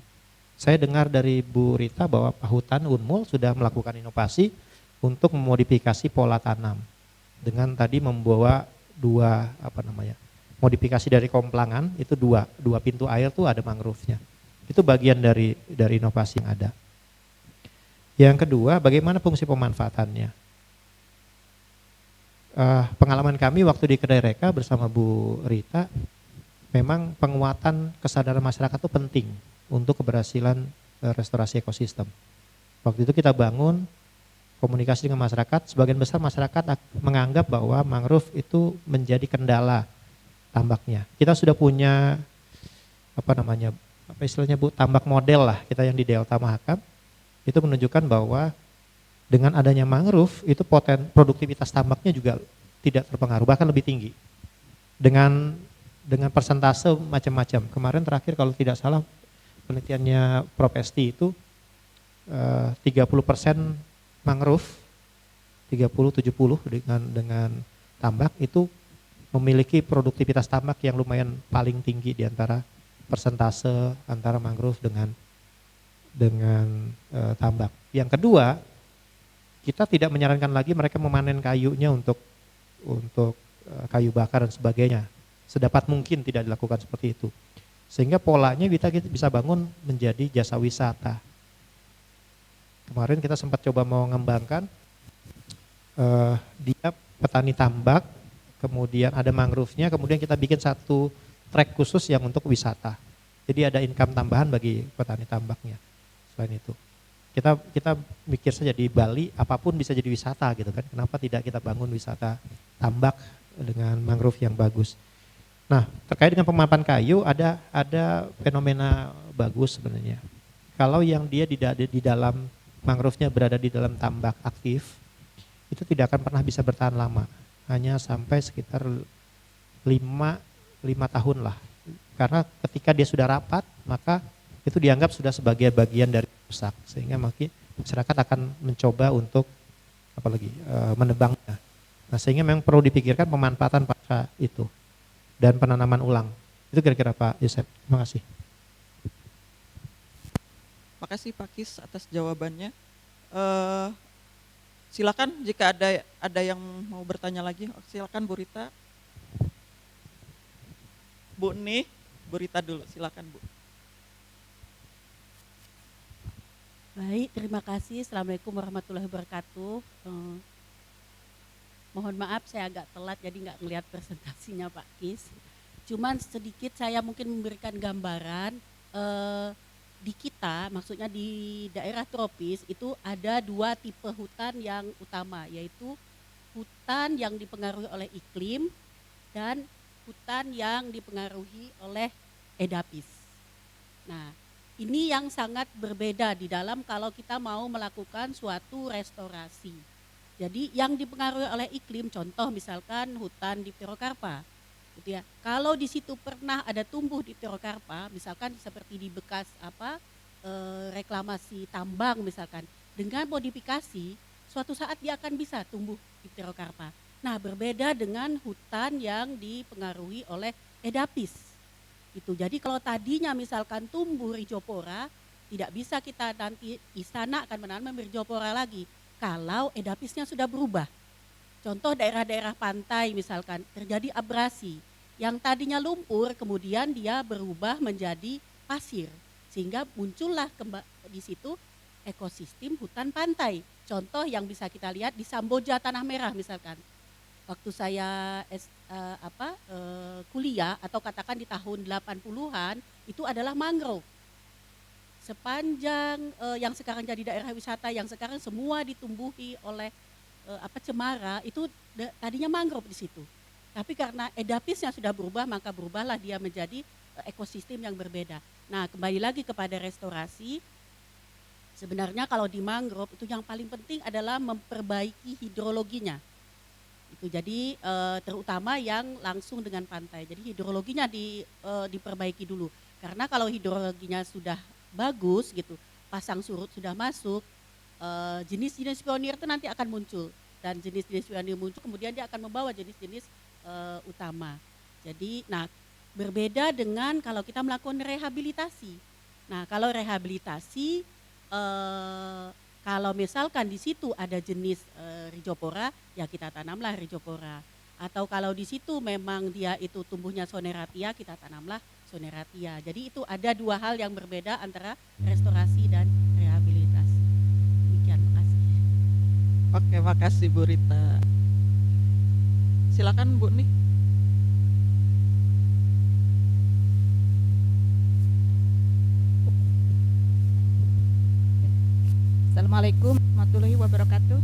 Saya dengar dari Bu Rita bahwa Pak Hutan Unmul sudah melakukan inovasi untuk memodifikasi pola tanam dengan tadi membawa modifikasi dari komplangan itu dua pintu air tuh ada mangrove-nya. Itu bagian dari inovasi yang ada. Yang kedua, bagaimana fungsi pemanfaatannya? Pengalaman kami waktu di Kedai Reka bersama Bu Rita, memang penguatan kesadaran masyarakat itu penting untuk keberhasilan restorasi ekosistem. Waktu itu kita bangun komunikasi dengan masyarakat, sebagian besar masyarakat menganggap bahwa mangrove itu menjadi kendala tambaknya. Kita sudah punya tambak model lah kita yang di Delta Mahakam, itu menunjukkan bahwa dengan adanya mangrove itu produktivitas tambaknya juga tidak terpengaruh, bahkan lebih tinggi. Dengan persentase macam-macam. Kemarin terakhir kalau tidak salah penelitiannya Prof. Esti itu 30% mangrove, 30-70 dengan tambak itu memiliki produktivitas tambak yang lumayan paling tinggi di antara persentase antara mangrove dengan tambak. Yang kedua, kita tidak menyarankan lagi mereka memanen kayunya untuk kayu bakar dan sebagainya. Sedapat mungkin tidak dilakukan seperti itu. Sehingga polanya kita bisa bangun menjadi jasa wisata. Kemarin kita sempat coba mau mengembangkan dia petani tambak, kemudian ada mangrove-nya, kemudian kita bikin satu trek khusus yang untuk wisata. Jadi ada income tambahan bagi petani tambaknya. Selain itu, kita mikir saja di Bali apapun bisa jadi wisata gitu kan. Kenapa tidak kita bangun wisata tambak dengan mangrove yang bagus. Nah, terkait dengan pemanfaatan kayu ada fenomena bagus sebenarnya. Kalau yang dia di dalam mangrove-nya berada di dalam tambak aktif, itu tidak akan pernah bisa bertahan lama. Hanya sampai sekitar 5 tahun lah. Karena ketika dia sudah rapat, maka itu dianggap sudah sebagai bagian dari rusak. Sehingga masyarakat akan mencoba untuk menebangnya. Nah, sehingga memang perlu dipikirkan pemanfaatan pasca itu dan penanaman ulang. Itu kira-kira Pak Yusef. Terima kasih. Makasih Pak Kis atas jawabannya. Silakan jika ada yang mau bertanya lagi, silakan Bu Rita. Bu Rita dulu, silakan Bu. Baik, terima kasih. Assalamualaikum warahmatullahi wabarakatuh. Mohon maaf saya agak telat jadi nggak melihat presentasinya Pak Kis. Cuman sedikit saya mungkin memberikan gambaran di kita, maksudnya di daerah tropis itu ada 2 tipe hutan yang utama, yaitu hutan yang dipengaruhi oleh iklim dan hutan yang dipengaruhi oleh edapis. Nah, ini yang sangat berbeda di dalam kalau kita mau melakukan suatu restorasi. Jadi yang dipengaruhi oleh iklim, contoh misalkan hutan Dipterocarpa, gitu ya. Kalau di situ pernah ada tumbuh Dipterocarpa, misalkan seperti di bekas reklamasi tambang misalkan, dengan modifikasi, suatu saat dia akan bisa tumbuh Dipterocarpa. Nah, berbeda dengan hutan yang dipengaruhi oleh edapis. Gitu. Jadi kalau tadinya misalkan tumbuh Rhizophora, tidak bisa kita nanti di sana akan menanam Rhizophora lagi kalau edapisnya sudah berubah. Contoh daerah-daerah pantai misalkan terjadi abrasi, yang tadinya lumpur kemudian dia berubah menjadi pasir, sehingga muncullah di situ ekosistem hutan pantai. Contoh yang bisa kita lihat di Samboja Tanah Merah misalkan. Waktu saya kuliah atau katakan di tahun 80-an itu adalah mangrove. Sepanjang yang sekarang jadi daerah wisata, yang sekarang semua ditumbuhi oleh cemara, itu tadinya mangrove di situ. Tapi karena edapisnya sudah berubah, maka berubahlah dia menjadi ekosistem yang berbeda. Nah, kembali lagi kepada restorasi. Sebenarnya kalau di mangrove itu yang paling penting adalah memperbaiki hidrologinya. Itu jadi terutama yang langsung dengan pantai. Jadi hidrologinya diperbaiki dulu. Karena kalau hidrologinya sudah bagus gitu, pasang surut sudah masuk, jenis-jenis pionir itu nanti akan muncul, dan jenis-jenis pionir muncul kemudian dia akan membawa jenis-jenis utama. Jadi nah berbeda dengan kalau kita melakukan rehabilitasi. Nah, kalau rehabilitasi kalau misalkan di situ ada jenis Rhizophora, ya kita tanamlah Rhizophora. Atau kalau di situ memang dia itu tumbuhnya Soneratia, kita tanamlah Soneratia. Jadi itu ada 2 hal yang berbeda antara restorasi dan rehabilitasi. Demikian, makasih. Oke, makasih Bu Rita. Silakan Bu nih. Assalamualaikum warahmatullahi wabarakatuh.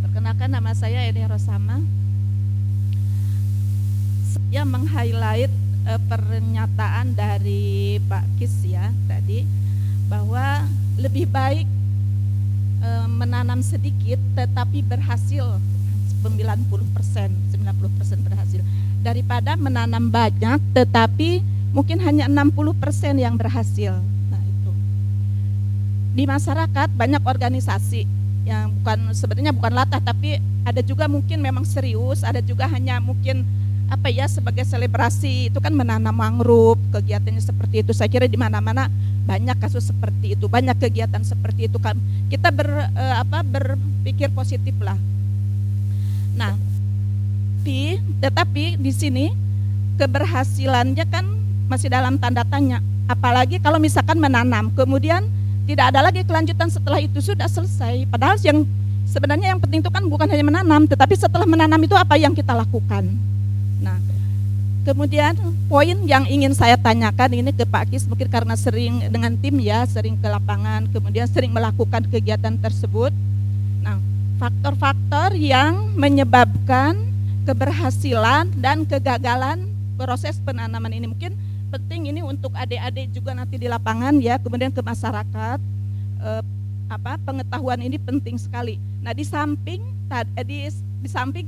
Perkenalkan, nama saya Ede Rosama. Saya meng-highlight pernyataan dari Pak Kis ya tadi, bahwa lebih baik menanam sedikit tetapi berhasil 90% berhasil, daripada menanam banyak tetapi mungkin hanya 60% yang berhasil. Nah, itu. Di masyarakat banyak organisasi yang sebenarnya bukan latah, tapi ada juga mungkin memang serius, ada juga hanya mungkin sebagai selebrasi, itu kan menanam mangrove, kegiatannya seperti itu. Saya kira di mana-mana banyak kasus seperti itu, banyak kegiatan seperti itu kan. Kita berpikir positif lah. Nah, tetapi di sini keberhasilannya kan masih dalam tanda tanya. Apalagi kalau misalkan menanam, kemudian tidak ada lagi kelanjutan setelah itu sudah selesai. Padahal yang sebenarnya yang penting itu kan bukan hanya menanam, tetapi setelah menanam itu apa yang kita lakukan. Nah, kemudian poin yang ingin saya tanyakan ini ke Pak Kis, mungkin karena sering dengan tim ya, sering ke lapangan, kemudian sering melakukan kegiatan tersebut. Nah, faktor-faktor yang menyebabkan keberhasilan dan kegagalan proses penanaman ini mungkin penting ini untuk adik-adik juga nanti di lapangan ya, kemudian ke masyarakat. Pengetahuan ini penting sekali. Nah, di samping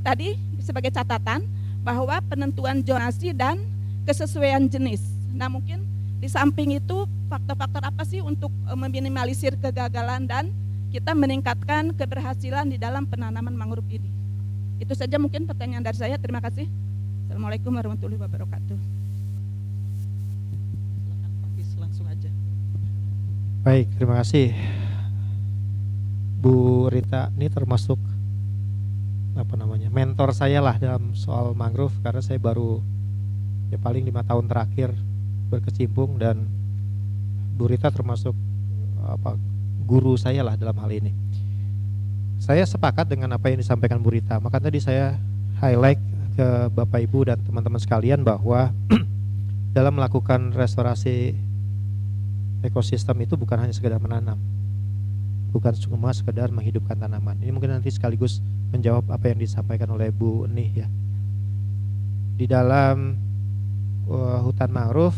tadi sebagai catatan bahwa penentuan zonasi dan kesesuaian jenis. Nah, mungkin di samping itu faktor-faktor apa sih untuk meminimalisir kegagalan dan kita meningkatkan keberhasilan di dalam penanaman mangrove ini. Itu saja mungkin pertanyaan dari saya. Terima kasih. Assalamualaikum warahmatullahi wabarakatuh. Silakan Pak Kis, langsung aja. Baik, terima kasih Bu Rita. Ini termasuk mentor saya lah dalam soal mangrove, karena saya baru ya paling 5 tahun terakhir berkecimpung, dan Bu Rita termasuk guru saya lah dalam hal ini. Saya sepakat dengan apa yang disampaikan Bu Rita, maka tadi saya highlight ke Bapak Ibu dan teman-teman sekalian bahwa dalam melakukan restorasi ekosistem itu bukan hanya sekedar menanam, bukan cuma sekedar menghidupkan tanaman. Ini mungkin nanti sekaligus menjawab apa yang disampaikan oleh Bu Nih ya. Di dalam hutan mangrove,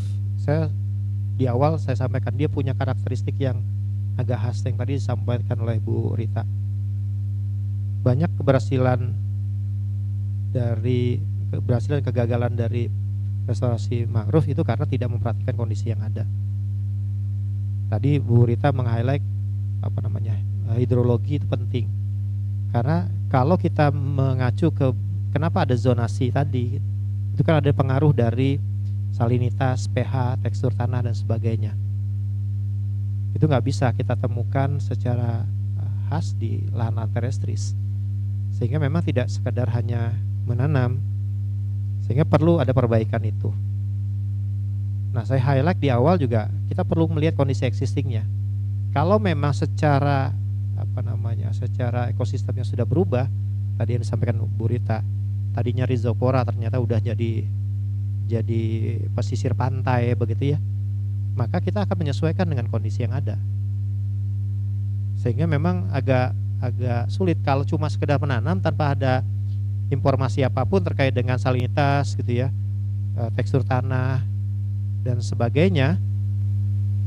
di awal saya sampaikan dia punya karakteristik yang agak khas yang tadi disampaikan oleh Bu Rita. Banyak keberhasilan kegagalan dari restorasi mangrove itu karena tidak memperhatikan kondisi yang ada. Tadi Bu Rita meng-highlight hidrologi itu penting. Karena kalau kita mengacu ke kenapa ada zonasi tadi, itu kan ada pengaruh dari salinitas, pH, tekstur tanah dan sebagainya. Itu nggak bisa kita temukan secara khas di lahan terrestris. Sehingga memang tidak sekedar hanya menanam, sehingga perlu ada perbaikan itu. Nah, saya highlight di awal juga kita perlu melihat kondisi existingnya. Kalau memang secara secara ekosistemnya sudah berubah, tadi yang disampaikan Bu Rita, tadinya rhizopora ternyata udah jadi pesisir pantai begitu ya, maka kita akan menyesuaikan dengan kondisi yang ada. Sehingga memang agak sulit kalau cuma sekedar menanam tanpa ada informasi apapun terkait dengan salinitas gitu ya, tekstur tanah dan sebagainya.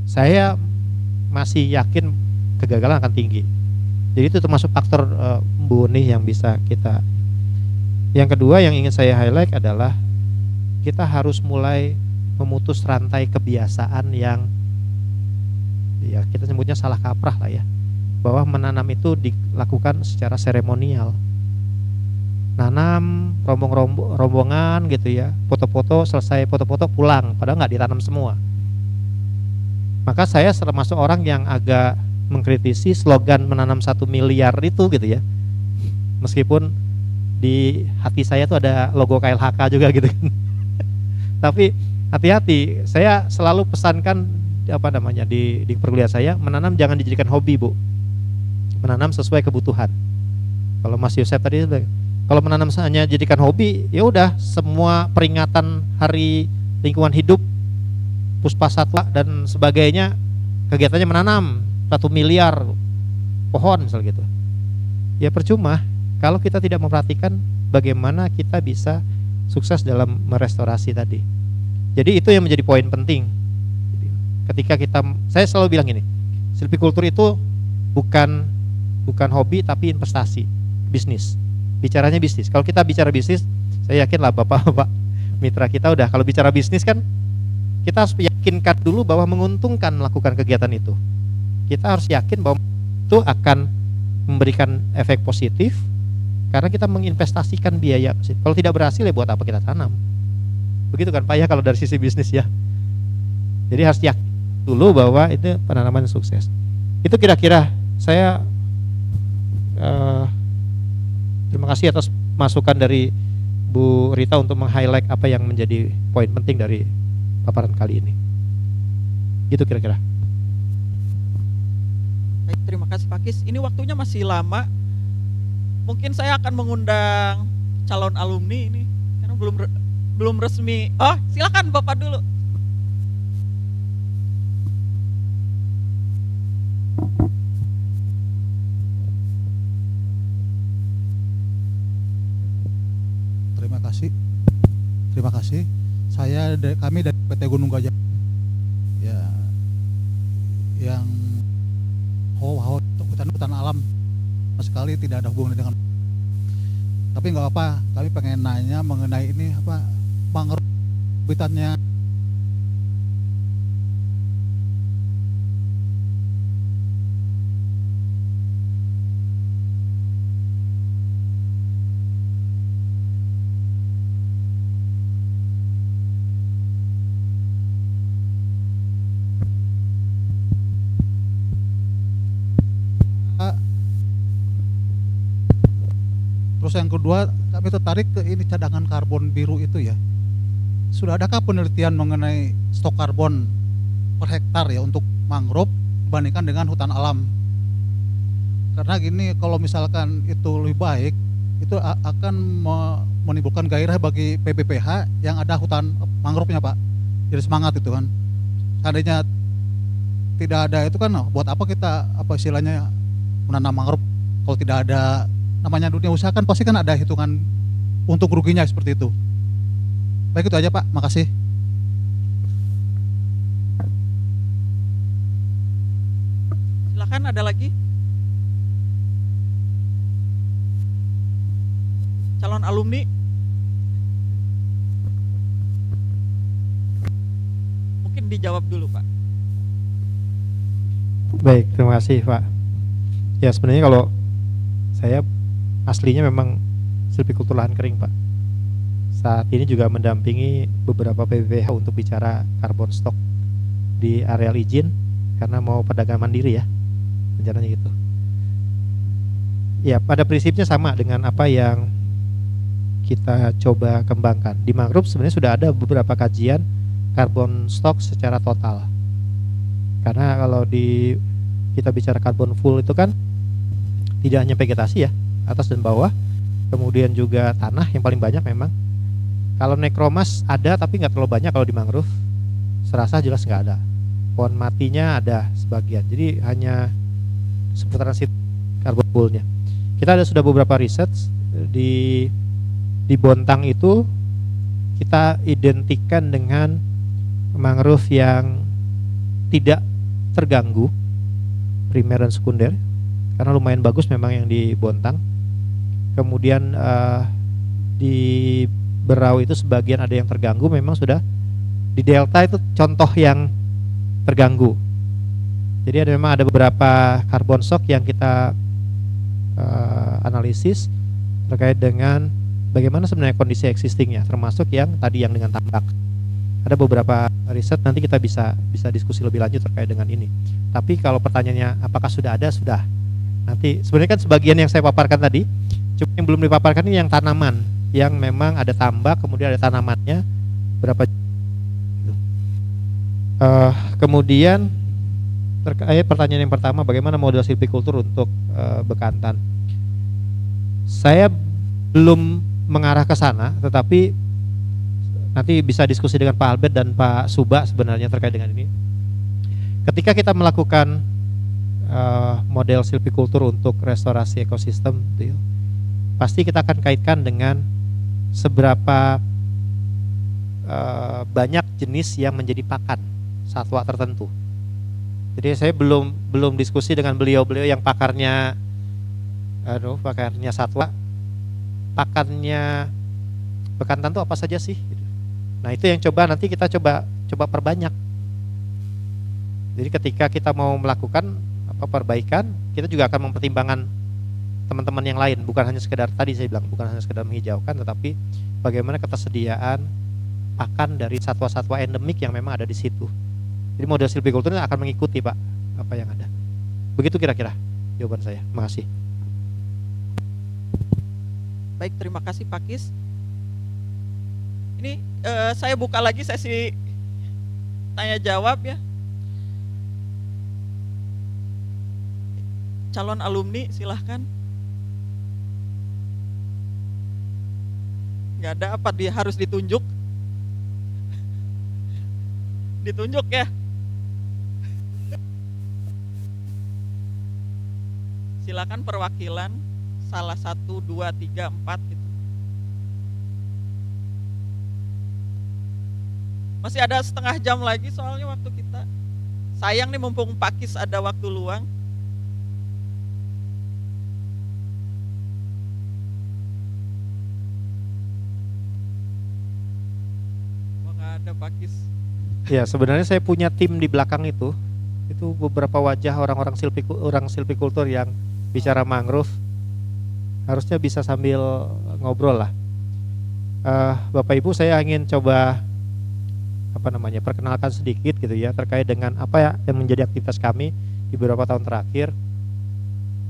Saya masih yakin kegagalan akan tinggi. Jadi itu termasuk faktor Bu Nih yang bisa kita. Yang kedua yang ingin saya highlight adalah kita harus mulai memutus rantai kebiasaan yang ya kita sebutnya salah kaprah lah ya, bahwa menanam itu dilakukan secara seremonial, nanam rombongan gitu ya, foto-foto, selesai foto-foto pulang, padahal nggak ditanam semua. Maka saya termasuk orang yang agak mengkritisi slogan menanam 1 miliar itu gitu ya, meskipun di hati saya tuh ada logo KLHK juga gitu kan. Tapi hati-hati, saya selalu pesankan di perkuliahan saya, menanam jangan dijadikan hobi Bu, menanam sesuai kebutuhan. Kalau Mas Yosef tadi, kalau menanam hanya jadikan hobi, ya udah semua peringatan hari lingkungan hidup, Puspasatwa dan sebagainya kegiatannya menanam 1 miliar pohon misal gitu. Ya percuma kalau kita tidak memperhatikan bagaimana kita bisa sukses dalam merestorasi tadi. Jadi itu yang menjadi poin penting. Ketika saya selalu bilang ini, silvikultur itu bukan hobi tapi investasi, bisnis. Bicaranya bisnis. Kalau kita bicara bisnis, saya yakin lah Bapak mitra kita udah kalau bicara bisnis kan kita harus yakinkan dulu bahwa menguntungkan melakukan kegiatan itu. Kita harus yakin bahwa itu akan memberikan efek positif karena kita menginvestasikan biaya. Kalau tidak berhasil ya buat apa kita tanam? Begitu kan Pak ya kalau dari sisi bisnis ya. Jadi harus yakin dulu bahwa itu penanaman yang sukses. Itu kira-kira saya terima kasih atas masukan dari Bu Rita untuk meng-highlight apa yang menjadi poin penting dari paparan kali ini. Gitu kira-kira. Baik, terima kasih Pak Kis. Ini waktunya masih lama. Mungkin saya akan mengundang calon alumni ini karena belum resmi. Oh, silakan Bapak dulu. Terima kasih. Kami dari PT Gunung Gajah ya, yang hutan alam sama sekali tidak ada hubungan dengan. Tapi nggak apa, kami pengen nanya mengenai ini mangrove habitatnya. Terus yang kedua, kami tertarik ke ini cadangan karbon biru itu ya. Sudah adakah penelitian mengenai stok karbon per hektar ya untuk mangrove dibandingkan dengan hutan alam? Karena gini, kalau misalkan itu lebih baik, itu akan menimbulkan gairah bagi PBPH yang ada hutan mangrove-nya Pak. Jadi semangat itu kan. Seandainya tidak ada itu kan, buat apa kita apa istilahnya menanam mangrove kalau tidak ada namanya dunia usaha, kan pasti kan ada hitungan untung ruginya seperti itu. Baik, itu aja Pak, makasih. Silakan, ada lagi? Calon alumni? Mungkin dijawab dulu Pak. Baik, terima kasih Pak. Ya sebenarnya kalau saya aslinya memang silvikultur lahan kering Pak. Saat ini juga mendampingi beberapa PPPH untuk bicara carbon stock di areal izin karena mau perdagangan mandiri ya, rencananya gitu. Ya pada prinsipnya sama dengan apa yang kita coba kembangkan. Di mangrove sebenarnya sudah ada beberapa kajian carbon stock secara total. Karena kalau kita bicara carbon full itu kan tidak hanya vegetasi ya, atas dan bawah, kemudian juga tanah yang paling banyak memang. Kalau nekromas ada tapi nggak terlalu banyak kalau di mangrove. Serasa jelas nggak ada. Pohon matinya ada sebagian. Jadi hanya seputaran carbon fullnya. Kita ada sudah beberapa riset di Bontang itu kita identikan dengan mangrove yang tidak terganggu primer dan sekunder karena lumayan bagus memang yang di Bontang. Kemudian di Berau itu sebagian ada yang terganggu, memang sudah di Delta itu contoh yang terganggu. Jadi memang ada beberapa carbon stock yang kita analisis terkait dengan bagaimana sebenarnya kondisi existingnya, termasuk yang tadi yang dengan tambak. Ada beberapa riset, nanti kita bisa diskusi lebih lanjut terkait dengan ini. Tapi kalau pertanyaannya apakah sudah ada, sudah. Nanti sebenarnya kan sebagian yang saya paparkan tadi, cuma yang belum dipaparkan ini yang tanaman, yang memang ada tambak, kemudian ada tanamannya berapa. Kemudian terkait pertanyaan yang pertama, bagaimana model silvikultur untuk Bekantan. Saya belum mengarah ke sana, tetapi nanti bisa diskusi dengan Pak Albert dan Pak Suba sebenarnya terkait dengan ini. Ketika kita melakukan model silvikultur untuk restorasi ekosistem, gitu ya, pasti kita akan kaitkan dengan seberapa banyak jenis yang menjadi pakan satwa tertentu. Jadi saya belum diskusi dengan beliau-beliau yang pakarnya satwa, pakannya Bekantan itu apa saja sih? Nah itu yang nanti kita coba perbanyak. Jadi ketika kita mau melakukan perbaikan, kita juga akan mempertimbangkan teman-teman yang lain, bukan hanya sekedar tadi saya bilang, bukan hanya sekedar menghijaukan, tetapi bagaimana ketersediaan pakan dari satwa-satwa endemik yang memang ada di situ. Jadi model silvikulturnya akan mengikuti Pak apa yang ada. Begitu kira-kira jawaban saya. Makasih. Baik, terima kasih Pak Kis. Ini saya buka lagi sesi tanya jawab ya. Calon alumni silahkan. Nggak ada apa dia harus ditunjuk? Ditunjuk ya. Silakan perwakilan salah 1, 2, 3, 4 gitu. Masih ada setengah jam lagi soalnya waktu kita. Sayang nih mumpung Pak Kis ada waktu luang. Wah, nggak ada Pak Kis. Ya sebenarnya saya punya tim di belakang itu beberapa wajah orang silvikultur yang bicara mangrove, harusnya bisa sambil ngobrol lah. Bapak Ibu, saya ingin coba perkenalkan sedikit gitu ya terkait dengan apa yang menjadi aktivitas kami di beberapa tahun terakhir.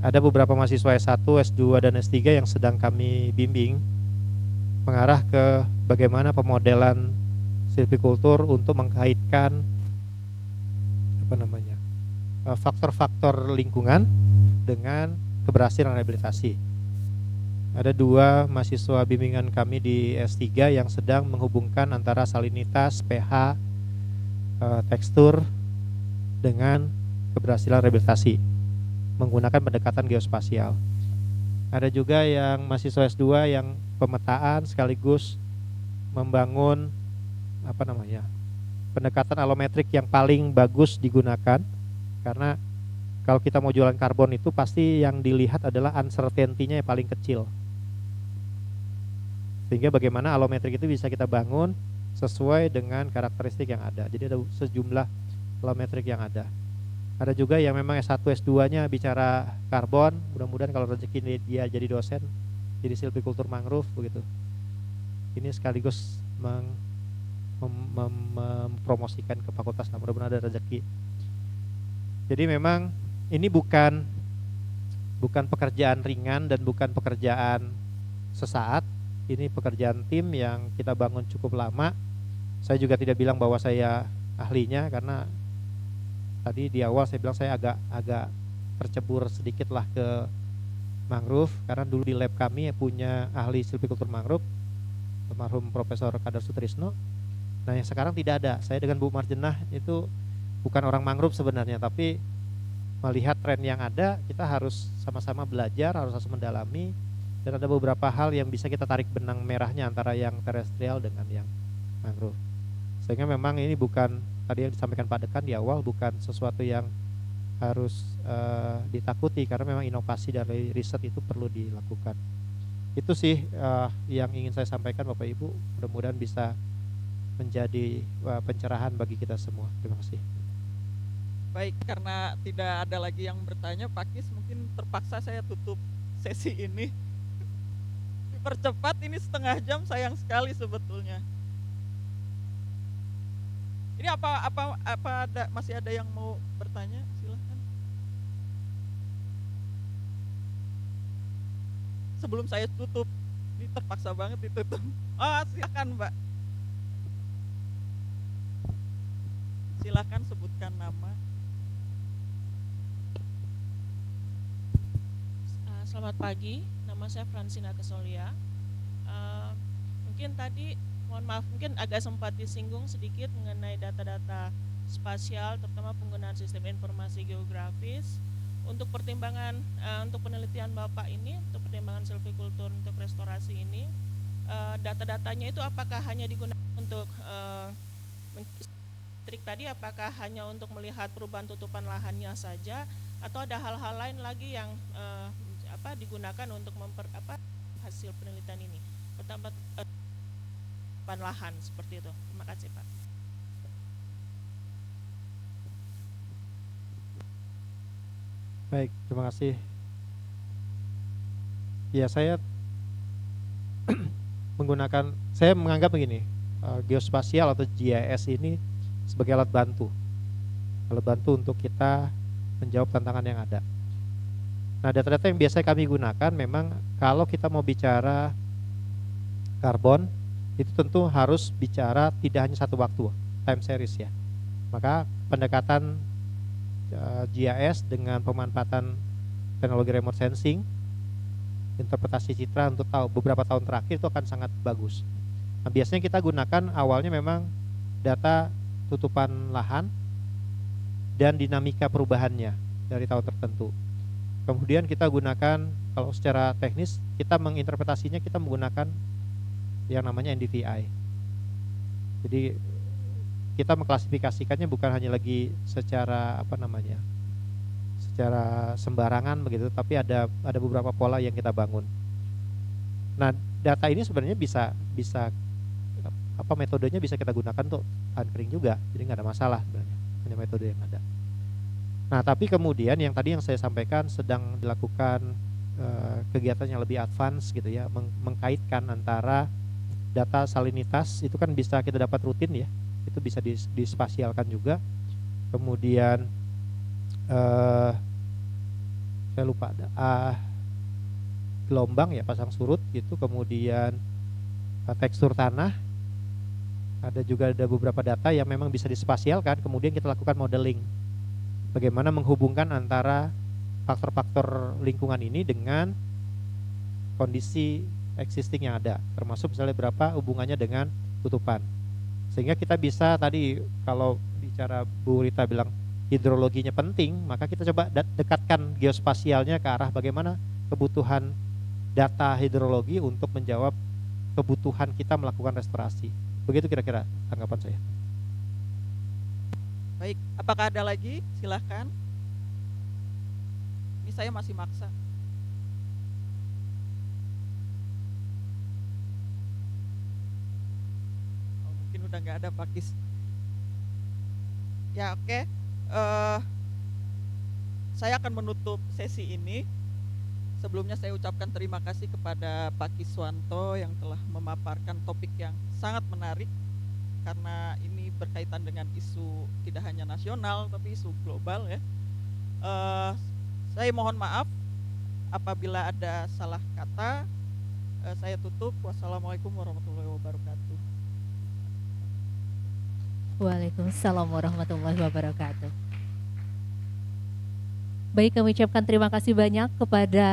Ada beberapa mahasiswa S1, S2 dan S3 yang sedang kami bimbing mengarah ke bagaimana pemodelan silvikultur untuk mengkaitkan faktor-faktor lingkungan dengan keberhasilan rehabilitasi. Ada 2 mahasiswa bimbingan kami di S3 yang sedang menghubungkan antara salinitas, pH, tekstur dengan keberhasilan rehabilitasi menggunakan pendekatan geospasial. Ada juga yang mahasiswa S2 yang pemetaan sekaligus membangun pendekatan alometrik yang paling bagus digunakan, karena kalau kita mau jualan karbon itu pasti yang dilihat adalah uncertainty-nya yang paling kecil. Sehingga bagaimana alometrik itu bisa kita bangun sesuai dengan karakteristik yang ada. Jadi ada sejumlah alometrik yang ada. Ada juga yang memang S1 S2-nya bicara karbon, mudah-mudahan kalau rezeki dia jadi dosen jadi silvikultur mangrove begitu. Ini sekaligus mempromosikan ke fakultas, mudah-mudahan ada rezeki. Jadi memang ini bukan pekerjaan ringan dan bukan pekerjaan sesaat. Ini pekerjaan tim yang kita bangun cukup lama. Saya juga tidak bilang bahwa saya ahlinya, karena tadi di awal saya bilang saya agak tercebur sedikit lah ke mangrove, karena dulu di lab kami punya ahli silvikultur mangrove, almarhum Profesor Kadar Sutrisno. Nah yang sekarang tidak ada. Saya dengan Bu Marjenah itu bukan orang mangrove sebenarnya, tapi melihat tren yang ada, kita harus sama-sama belajar, harus mendalami, dan ada beberapa hal yang bisa kita tarik benang merahnya antara yang terestrial dengan yang mangrove. Sehingga memang ini bukan, tadi yang disampaikan Pak Dekan di awal, bukan sesuatu yang harus ditakuti, karena memang inovasi dari riset itu perlu dilakukan. Itu sih yang ingin saya sampaikan Bapak Ibu, mudah-mudahan bisa menjadi pencerahan bagi kita semua. Terima kasih. Baik, karena tidak ada lagi yang bertanya, Pak Kis, mungkin terpaksa saya tutup sesi ini. Dipercepat, ini setengah jam, sayang sekali sebetulnya. Ini masih ada yang mau bertanya? Silahkan. Sebelum saya tutup, ini terpaksa banget ditutup. Silakan Mbak. Silakan sebutkan nama. Selamat pagi, nama saya Fransina Kesolia. Mungkin tadi, mohon maaf, mungkin agak sempat disinggung sedikit mengenai data-data spasial, terutama penggunaan sistem informasi geografis. Untuk pertimbangan, untuk penelitian Bapak ini, untuk pertimbangan silvikultur untuk restorasi ini, data-datanya itu apakah hanya digunakan untuk trik tadi, apakah hanya untuk melihat perubahan tutupan lahannya saja, atau ada hal-hal lain lagi yang digunakan untuk hasil penelitian ini, pertama lahan seperti itu. Terima kasih Pak. Baik, terima kasih. Ya, saya menganggap begini, geospasial atau GIS ini sebagai alat bantu untuk kita menjawab tantangan yang ada. Nah, data-data yang biasa kami gunakan memang kalau kita mau bicara karbon, itu tentu harus bicara tidak hanya satu waktu, time series ya. Maka pendekatan GIS dengan pemanfaatan teknologi remote sensing, interpretasi citra untuk beberapa tahun terakhir itu akan sangat bagus. Nah, biasanya kita gunakan awalnya memang data tutupan lahan dan dinamika perubahannya dari tahun tertentu. Kemudian kita gunakan, kalau secara teknis kita menginterpretasinya, kita menggunakan yang namanya NDVI. Jadi kita mengklasifikasikannya bukan hanya lagi secara secara sembarangan begitu, tapi ada beberapa pola yang kita bangun. Nah, data ini sebenarnya bisa metodenya bisa kita gunakan untuk anchoring juga, jadi nggak ada masalah sebenarnya, hanya metode yang ada. Nah, tapi kemudian yang tadi yang saya sampaikan sedang dilakukan kegiatan yang lebih advance gitu ya, mengkaitkan antara data salinitas itu kan bisa kita dapat rutin ya, itu bisa dispasialkan juga. Kemudian saya lupa ada gelombang ya, pasang surut gitu. Kemudian tekstur tanah, ada beberapa data yang memang bisa dispasialkan. Kemudian kita lakukan modeling, bagaimana menghubungkan antara faktor-faktor lingkungan ini dengan kondisi existing yang ada, termasuk misalnya berapa hubungannya dengan tutupan. Sehingga kita bisa tadi, kalau bicara Bu Rita bilang hidrologinya penting, maka kita coba dekatkan geospasialnya ke arah bagaimana kebutuhan data hidrologi untuk menjawab kebutuhan kita melakukan restorasi. Begitu kira-kira tanggapan saya. Baik, apakah ada lagi? Silahkan. Ini saya masih maksa. Oh, mungkin udah nggak ada Pak Kis. Ya oke. Saya akan menutup sesi ini. Sebelumnya saya ucapkan terima kasih kepada Pak Kiswanto yang telah memaparkan topik yang sangat menarik, karena ini berkaitan dengan isu tidak hanya nasional tapi isu global ya. Saya mohon maaf apabila ada salah kata. Saya tutup. Wassalamualaikum warahmatullahi wabarakatuh. Waalaikumsalam warahmatullahi wabarakatuh. Baik, kami ucapkan terima kasih banyak kepada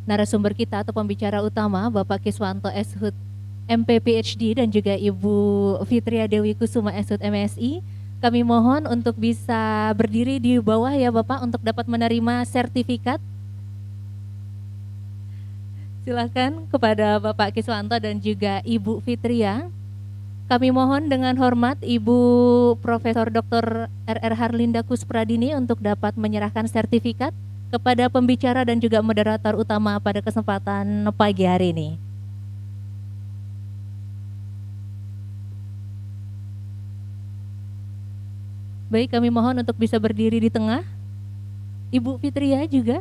narasumber kita atau pembicara utama Bapak Kiswanto Eshut MP PhD dan juga Ibu Fitria Dewi Kusuma Eshut MSI. Kami mohon untuk bisa berdiri di bawah ya Bapak untuk dapat menerima sertifikat. Silakan kepada Bapak Kiswanto dan juga Ibu Fitria. Kami mohon dengan hormat Ibu Profesor Dr. RR Harlinda Kuspradini untuk dapat menyerahkan sertifikat kepada pembicara dan juga moderator utama pada kesempatan pagi hari ini. Baik, kami mohon untuk bisa berdiri di tengah. Ibu Fitria juga.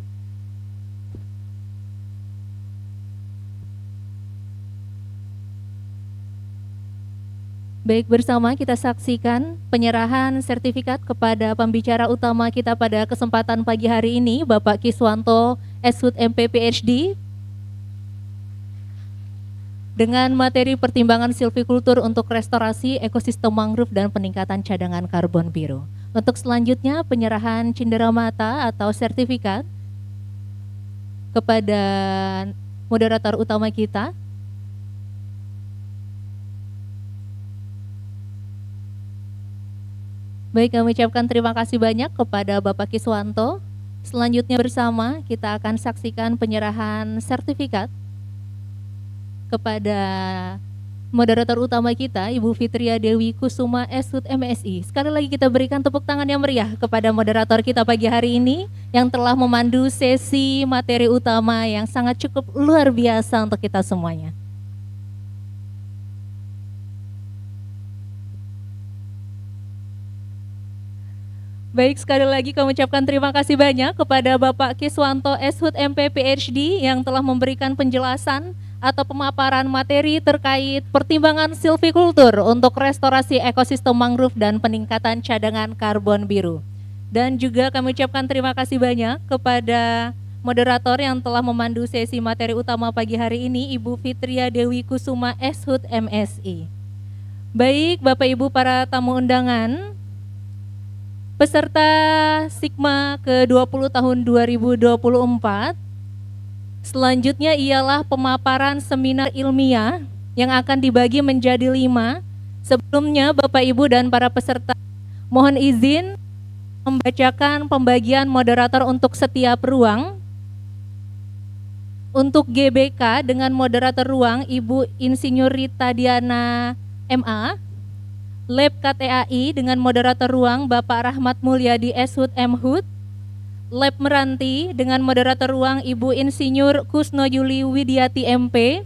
Baik, bersama kita saksikan penyerahan sertifikat kepada pembicara utama kita pada kesempatan pagi hari ini, Bapak Kiswanto Eshut MP PhD, dengan materi pertimbangan silvikultur untuk restorasi ekosistem mangrove dan peningkatan cadangan karbon biru. Untuk selanjutnya penyerahan cenderamata atau sertifikat kepada moderator utama kita. Baik, kami ucapkan terima kasih banyak kepada Bapak Kiswanto. Selanjutnya bersama kita akan saksikan penyerahan sertifikat kepada moderator utama kita, Ibu Fitria Dewi Kusuma Eshut MSI. Sekali lagi kita berikan tepuk tangan yang meriah kepada moderator kita pagi hari ini yang telah memandu sesi materi utama yang sangat cukup luar biasa untuk kita semuanya. Baik, sekali lagi kami ucapkan terima kasih banyak kepada Bapak Kiswanto Eshut MP PhD yang telah memberikan penjelasan atau pemaparan materi terkait pertimbangan silvikultur untuk restorasi ekosistem mangrove dan peningkatan cadangan karbon biru. Dan juga kami ucapkan terima kasih banyak kepada moderator yang telah memandu sesi materi utama pagi hari ini, Ibu Fitria Dewi Kusuma Eshut MSI. Baik, Bapak Ibu para tamu undangan, peserta Sigma ke-20 tahun 2024, selanjutnya ialah pemaparan seminar ilmiah yang akan dibagi menjadi 5. Sebelumnya Bapak Ibu dan para peserta mohon izin membacakan pembagian moderator untuk setiap ruang. Untuk GBK dengan moderator ruang Ibu Insinyur Rita Diana MA. Lab KTAI dengan moderator ruang Bapak Rahmat Mulyadi Eshut MHUT. Lab Meranti dengan moderator ruang Ibu Insinyur Kusno Yuli Widiati MP.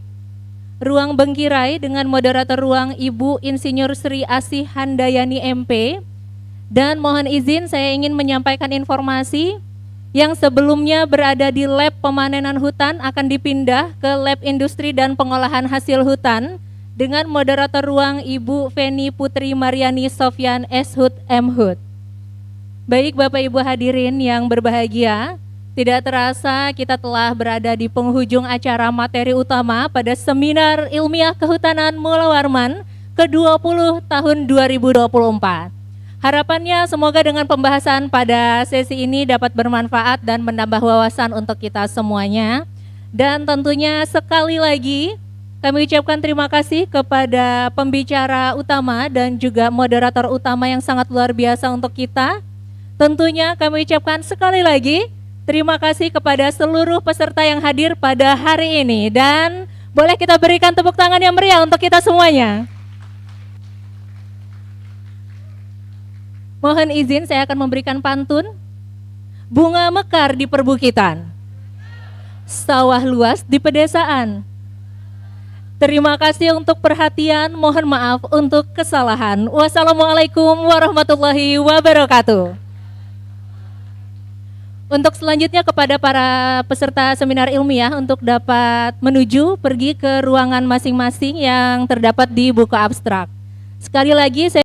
Ruang Bengkirai dengan moderator ruang Ibu Insinyur Sri Asih Handayani MP. Dan mohon izin saya ingin menyampaikan informasi yang sebelumnya berada di lab pemanenan hutan akan dipindah ke lab industri dan pengolahan hasil hutan dengan moderator ruang Ibu Feni Putri Mariani Sofyan Eshut MHUT. Baik Bapak Ibu hadirin yang berbahagia, tidak terasa kita telah berada di penghujung acara materi utama pada Seminar Ilmiah Kehutanan Mula Warman ke-20 tahun 2024. Harapannya semoga dengan pembahasan pada sesi ini dapat bermanfaat dan menambah wawasan untuk kita semuanya. Dan tentunya sekali lagi kami ucapkan terima kasih kepada pembicara utama dan juga moderator utama yang sangat luar biasa untuk kita. Tentunya kami ucapkan sekali lagi terima kasih kepada seluruh peserta yang hadir pada hari ini, dan boleh kita berikan tepuk tangan yang meriah untuk kita semuanya. Mohon izin saya akan memberikan pantun. Bunga mekar di perbukitan, sawah luas di pedesaan. Terima kasih untuk perhatian, mohon maaf untuk kesalahan. Wassalamualaikum warahmatullahi wabarakatuh. Untuk selanjutnya kepada para peserta seminar ilmiah untuk dapat menuju pergi ke ruangan masing-masing yang terdapat di buku abstrak. Sekali lagi saya